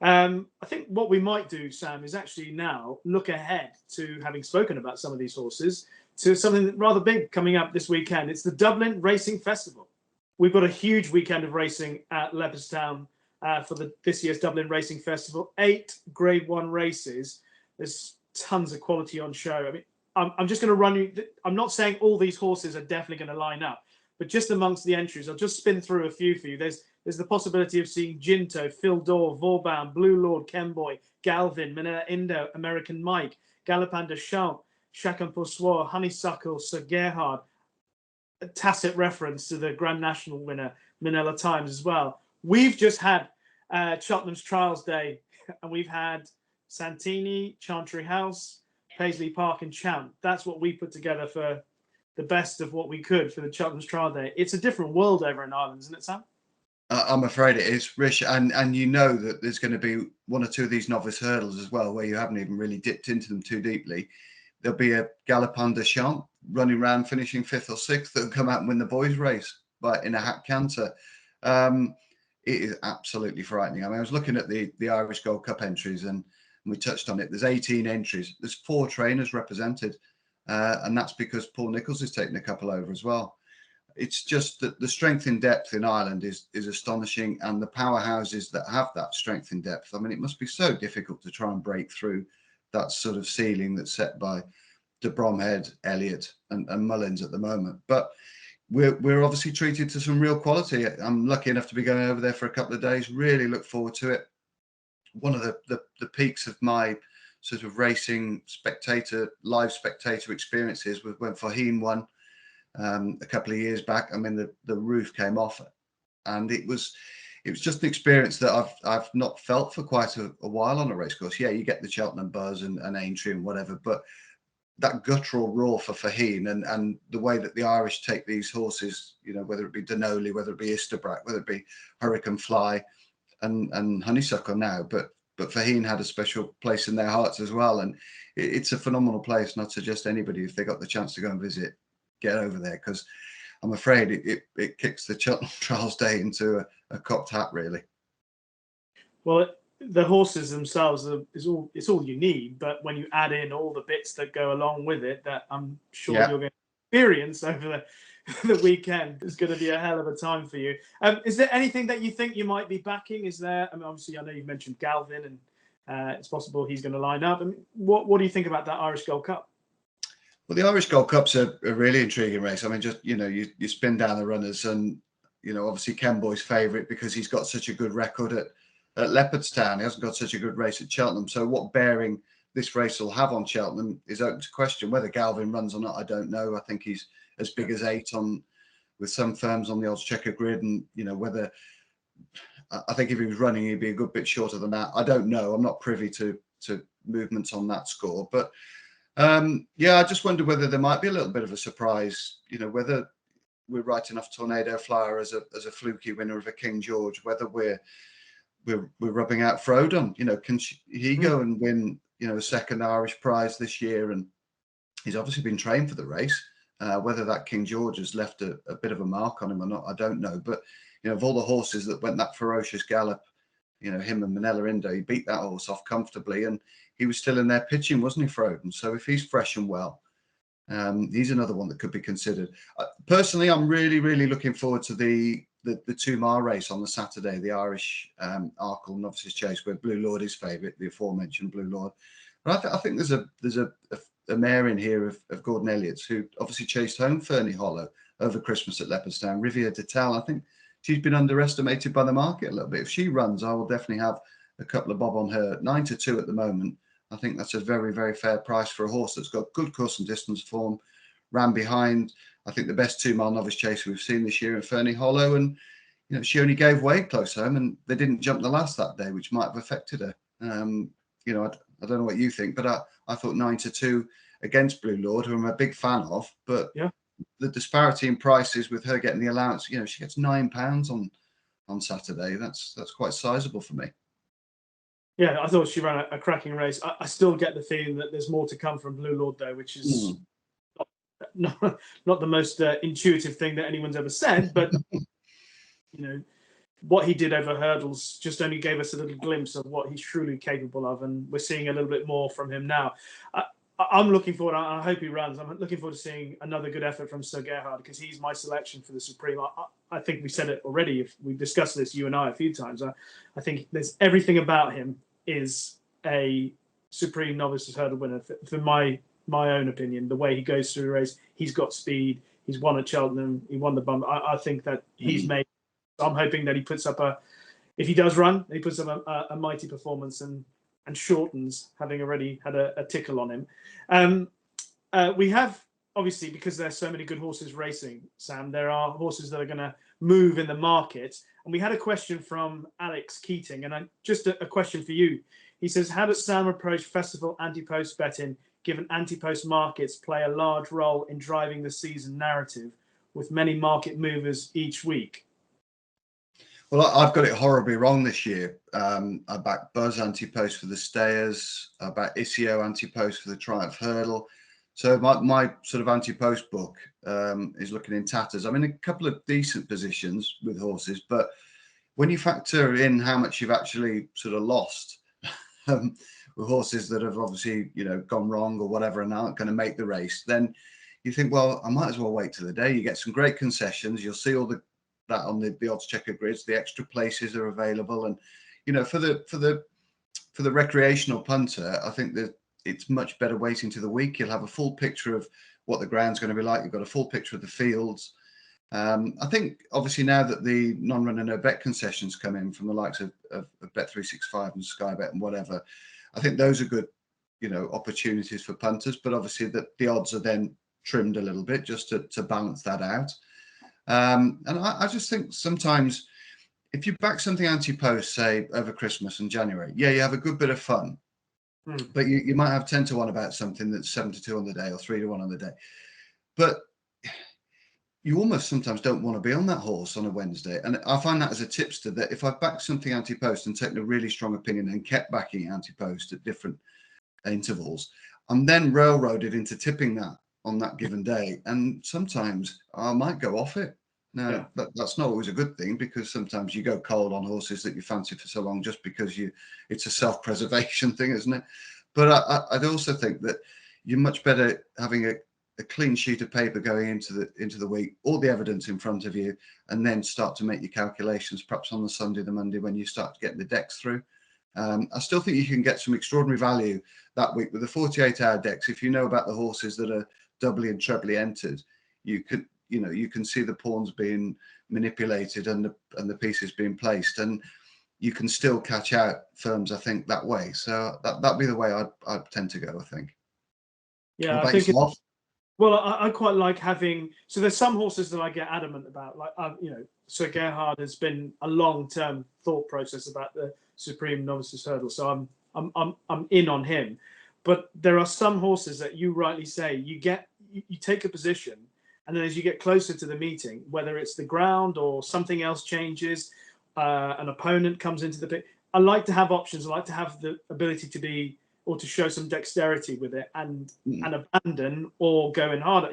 I think what we might do, Sam, is actually now look ahead to, having spoken about some of these horses, to something rather big coming up this weekend. It's the Dublin Racing Festival. We've got a huge weekend of racing at Leopardstown for this year's Dublin Racing Festival. 8 Grade 1 races. There's tons of quality on show. I mean, I'm just going to run you. I'm not saying all these horses are definitely going to line up, But just amongst the entries, I'll just spin through a few for you. There's the possibility of seeing Ginto, Phil Dore, Vauban, Blue Lord, Kemboy, Galvin, Manila Indo, American Mike, Galopin de Champ, Chacun pour soi, Honeysuckle, Sir Gerhard. A tacit reference to the Grand National winner, Manila Times, as well. We've just had Cheltenham's Trials Day, and we've had Santini, Chantry House, Paisley Park, and Champ. That's what we put together for the best of what we could for the Cheltenham's Trial Day. It's a different world over in Ireland, isn't it, Sam? I'm afraid it is, Rishi, and you know that there's going to be one or two of these novice hurdles as well, where you haven't even really dipped into them too deeply. There'll be a Galopin de Champ running around, finishing 5th or 6th, that'll come out and win the boys' race, but in a hat canter. It is absolutely frightening. I mean, I was looking at the Irish Gold Cup entries, and we touched on it. There's 18 entries. There's 4 trainers represented, and that's because Paul Nicholls has taken a couple over as well. It's just that the strength in depth in Ireland is astonishing, and the powerhouses that have that strength in depth, I mean, it must be so difficult to try and break through that sort of ceiling that's set by de Bromhead, Elliott, and Mullins at the moment. But we're obviously treated to some real quality. I'm lucky enough to be going over there for a couple of days. Really look forward to it. One of the peaks of my sort of racing live spectator experiences was when Faheen won a couple of years back. I mean, the roof came off, and it was just an experience that I've not felt for quite a while on a racecourse. Yeah, you get the Cheltenham buzz and Aintree and whatever, but that guttural roar for Faheen and the way that the Irish take these horses, you know, whether it be Denoli, whether it be Istabrack, whether it be Hurricane Fly and Honeysuckle now, but Faheen had a special place in their hearts as well. And it's a phenomenal place, and I'd suggest anybody, if they got the chance to go and visit, get over there, because I'm afraid it kicks the Cheltenham Trials Day into a cocked hat, really. Well, the horses themselves it's all you need, but when you add in all the bits that go along with it, that I'm sure you're going to experience over the weekend, is going to be a hell of a time for you. Is there anything that you think you might be backing? Is there? I mean, obviously, I know you've mentioned Galvin, and it's possible he's going to line up. I mean, what do you think about that Irish Gold Cup? Well, the Irish Gold Cup's a really intriguing race. I mean, just, you know, you spin down the runners, and, you know, obviously Kemboy's favourite because he's got such a good record at Leopardstown. He hasn't got such a good race at Cheltenham. So what bearing this race will have on Cheltenham is open to question. Whether Galvin runs or not, I don't know. I think he's as big as 8 with some firms on the odds checker grid, and, you know, whether I think if he was running, he'd be a good bit shorter than that. I don't know. I'm not privy to movements on that score, but I just wonder whether there might be a little bit of a surprise. You know, whether we're writing off Tornado Flyer as a fluky winner of a King George, whether we're rubbing out Frodon. You know, can he go and win, you know, a second Irish prize this year? And he's obviously been trained for the race. Whether that King George has left a bit of a mark on him or not, I don't know. But, you know, of all the horses that went that ferocious gallop, you know, him and Manila Indo, he beat that horse off comfortably, and he was still in there pitching, wasn't he, Frodon? So if he's fresh and well, he's another one that could be considered. Personally, I'm really, really looking forward to the 2-mile race on the Saturday, the Irish Arkle Novices Chase, where Blue Lord is favourite, the aforementioned Blue Lord. But I think there's a mare in here of Gordon Elliott's, who obviously chased home Ferny Hollow over Christmas at Leopardstown, Riviere de Tal. I think she's been underestimated by the market a little bit. If she runs, I will definitely have a couple of bob on her. 9-2 at the moment. I think that's a very, very fair price for a horse that's got good course and distance form. Ran behind, I think, the best 2-mile novice chaser we've seen this year in Ferny Hollow, and, you know, she only gave way close home, and they didn't jump the last that day, which might have affected her. You know, I don't know what you think, but I thought 9-2 against Blue Lord, who I'm a big fan of, but the disparity in prices with her getting the allowance, you know, she gets £9 on Saturday. That's quite sizable for me. Yeah, I thought she ran a cracking race. I still get the feeling that there's more to come from Blue Lord, though, which is not the most intuitive thing that anyone's ever said. But, you know, what he did over hurdles just only gave us a little glimpse of what he's truly capable of, and we're seeing a little bit more from him now. I'm looking forward, I hope he runs. I'm looking forward to seeing another good effort from Sir Gerhard, because he's my selection for the Supreme. I think we said it already. If we discussed this, you and I, a few times. I think there's everything about him is a Supreme Novices Hurdle winner. For my own opinion, the way he goes through the race, he's got speed, He's won at Cheltenham. He won the bump. I think that he's made. I'm hoping that he puts up if he does run, he puts up a mighty performance and shortens, having already had a tickle on him. We have, obviously, because there's so many good horses racing, Sam, there are horses that are going to move in the market. And we had a question from Alex Keating, and just a question for you. He says, how does Sam approach festival ante-post betting, given ante-post markets play a large role in driving the season narrative with many market movers each week? Well, I've got it horribly wrong this year. I backed Buzz ante-post for the Stayers. I backed Isio ante-post for the Triumph Hurdle. So my sort of ante-post book is looking in tatters. I'm in a couple of decent positions with horses, but when you factor in how much you've actually sort of lost with horses that have obviously, gone wrong or whatever and aren't going to make the race, then you think, well, I might as well wait till the day. You get some great concessions. You'll see all that on the odds checker grids. The extra places are available, and for the recreational punter, I think that it's much better waiting to the week. You'll have a full picture of what the ground's going to be like. You've got a full picture of the fields. I think obviously now that the non-runner no bet concessions come in from the likes of Bet365 and Sky Bet and whatever, I think those are good opportunities for punters. But obviously that the odds are then trimmed a little bit just to balance that out. And I just think sometimes if you back something ante-post, say over Christmas and January, you have a good bit of fun, but you might have 10 to 1 about something that's 7 to 2 on the day or 3 to 1 on the day. But you almost sometimes don't want to be on that horse on a Wednesday. And I find that as a tipster, that if I back something ante-post and taken a really strong opinion and kept backing ante-post at different intervals, I'm then railroaded into tipping that on that given day. And sometimes I might go off it. Now, that's not always a good thing, because sometimes you go cold on horses that you fancy for so long just because it's a self-preservation thing, isn't it? But I'd also think that you're much better having a clean sheet of paper going into the week, all the evidence in front of you, and then start to make your calculations perhaps on the Sunday, the Monday, when you start to get the decks through. I still think you can get some extraordinary value that week with the 48-hour decks. If you know about the horses that are doubly and trebly entered, you can see the pawns being manipulated and the pieces being placed, and you can still catch out firms, I think, that way. So that'd be the way I'd tend to go, I think. Yeah, I think I quite like having. So there's some horses that I get adamant about, like Sir Gerhard has been a long-term thought process about the Supreme Novices Hurdle, so I'm in on him. But there are some horses that you rightly say you take a position, and then as you get closer to the meeting, whether it's the ground or something else changes, an opponent comes into the pit. I like to have options. I like to have the ability to show some dexterity with it and abandon or go in harder.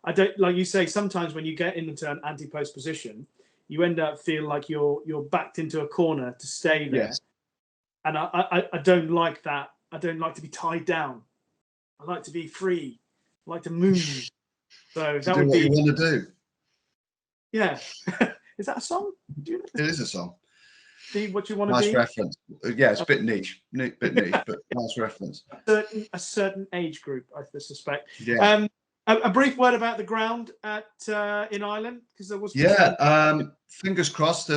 I don't like you say, sometimes when you get into an ante-post position, you end up feel like you're backed into a corner to stay there. Yes. And I don't like that. I don't like to be tied down. I like to be free. I like to move. So that would be what you want to do. Yeah. Is that a song? Do you know? It is a song. Be what you want to be. Nice reference. Yeah, it's a bit niche, but nice reference. A certain age group, I suspect. Yeah. A brief word about the ground in Ireland, because there was. Fingers crossed.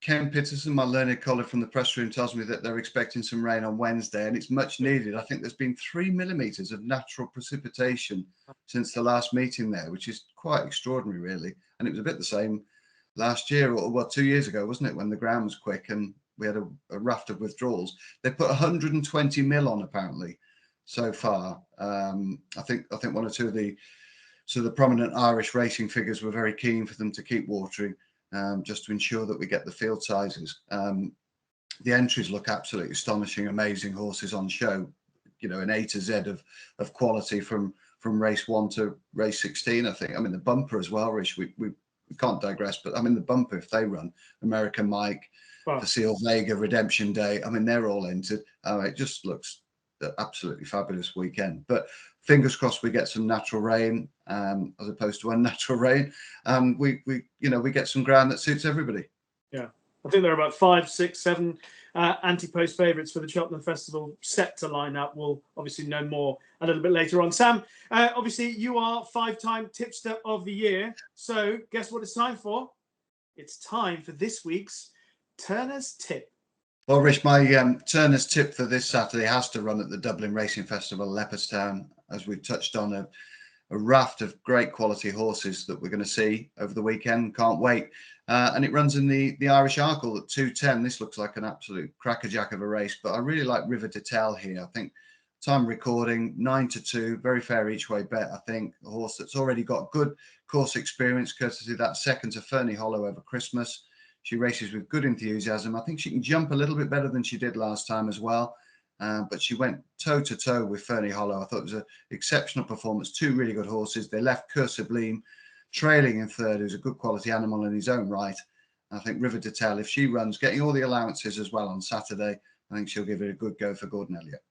Ken Pitterson, my learned colleague from the press room, tells me that they're expecting some rain on Wednesday, and it's much needed. I think there's been 3 millimeters of natural precipitation since the last meeting there, which is quite extraordinary, really. And it was a bit the same last year, or 2 years ago, wasn't it, when the ground was quick and we had a raft of withdrawals. They put 120 mil on apparently so far. I think one or two of the prominent Irish racing figures were very keen for them to keep watering, just to ensure that we get the field sizes. The entries look absolutely astonishing, amazing horses on show, an A to Z of quality from race 1 to race 16, I think. I mean, the bumper as well, Rich, we can't digress, but I mean, the bumper, if they run, American Mike, Facile Vega, Redemption Day, I mean, they're all entered. It just looks absolutely fabulous weekend. But fingers crossed we get some natural rain as opposed to unnatural rain, and we get some ground that suits everybody. Yeah, I think there are about 5, 6, 7 ante-post favourites for the Cheltenham Festival set to line up. We'll obviously know more a little bit later on. Sam, obviously you are 5-time tipster of the year. So guess what it's time for? It's time for this week's Turner's Tip. Well, Rich, my Turner's Tip for this Saturday has to run at the Dublin Racing Festival, Leopardstown, as we've touched on a raft of great quality horses that we're going to see over the weekend. Can't wait. And it runs in the Irish Arkle at 2:10. This looks like an absolute crackerjack of a race, but I really like River de Tel here. I think time recording 9-2, very fair each way bet. I think a horse that's already got good course experience, courtesy of that second to Ferny Hollow over Christmas. She races with good enthusiasm. I think she can jump a little bit better than she did last time as well. But she went toe-to-toe with Ferny Hollow. I thought it was an exceptional performance. 2 really good horses. They left Cur Sublime trailing in third, who's a good quality animal in his own right. I think River de Tel, if she runs, getting all the allowances as well on Saturday, I think she'll give it a good go for Gordon Elliott.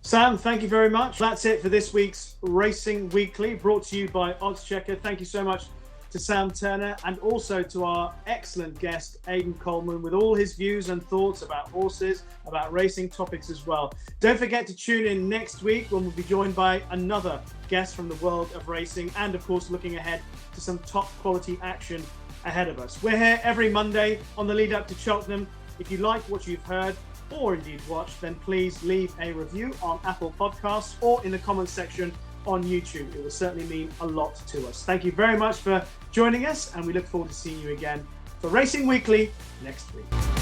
Sam, thank you very much. That's it for this week's Racing Weekly, brought to you by Oddschecker. Thank you so much to Sam Turner, and also to our excellent guest, Aidan Coleman, with all his views and thoughts about horses, about racing topics as well. Don't forget to tune in next week when we'll be joined by another guest from the world of racing, and of course looking ahead to some top quality action ahead of us. We're here every Monday on the lead up to Cheltenham. If you like what you've heard or indeed watched, then please leave a review on Apple Podcasts or in the comments section on YouTube. It will certainly mean a lot to us. Thank you very much for joining us, and we look forward to seeing you again for Racing Weekly next week.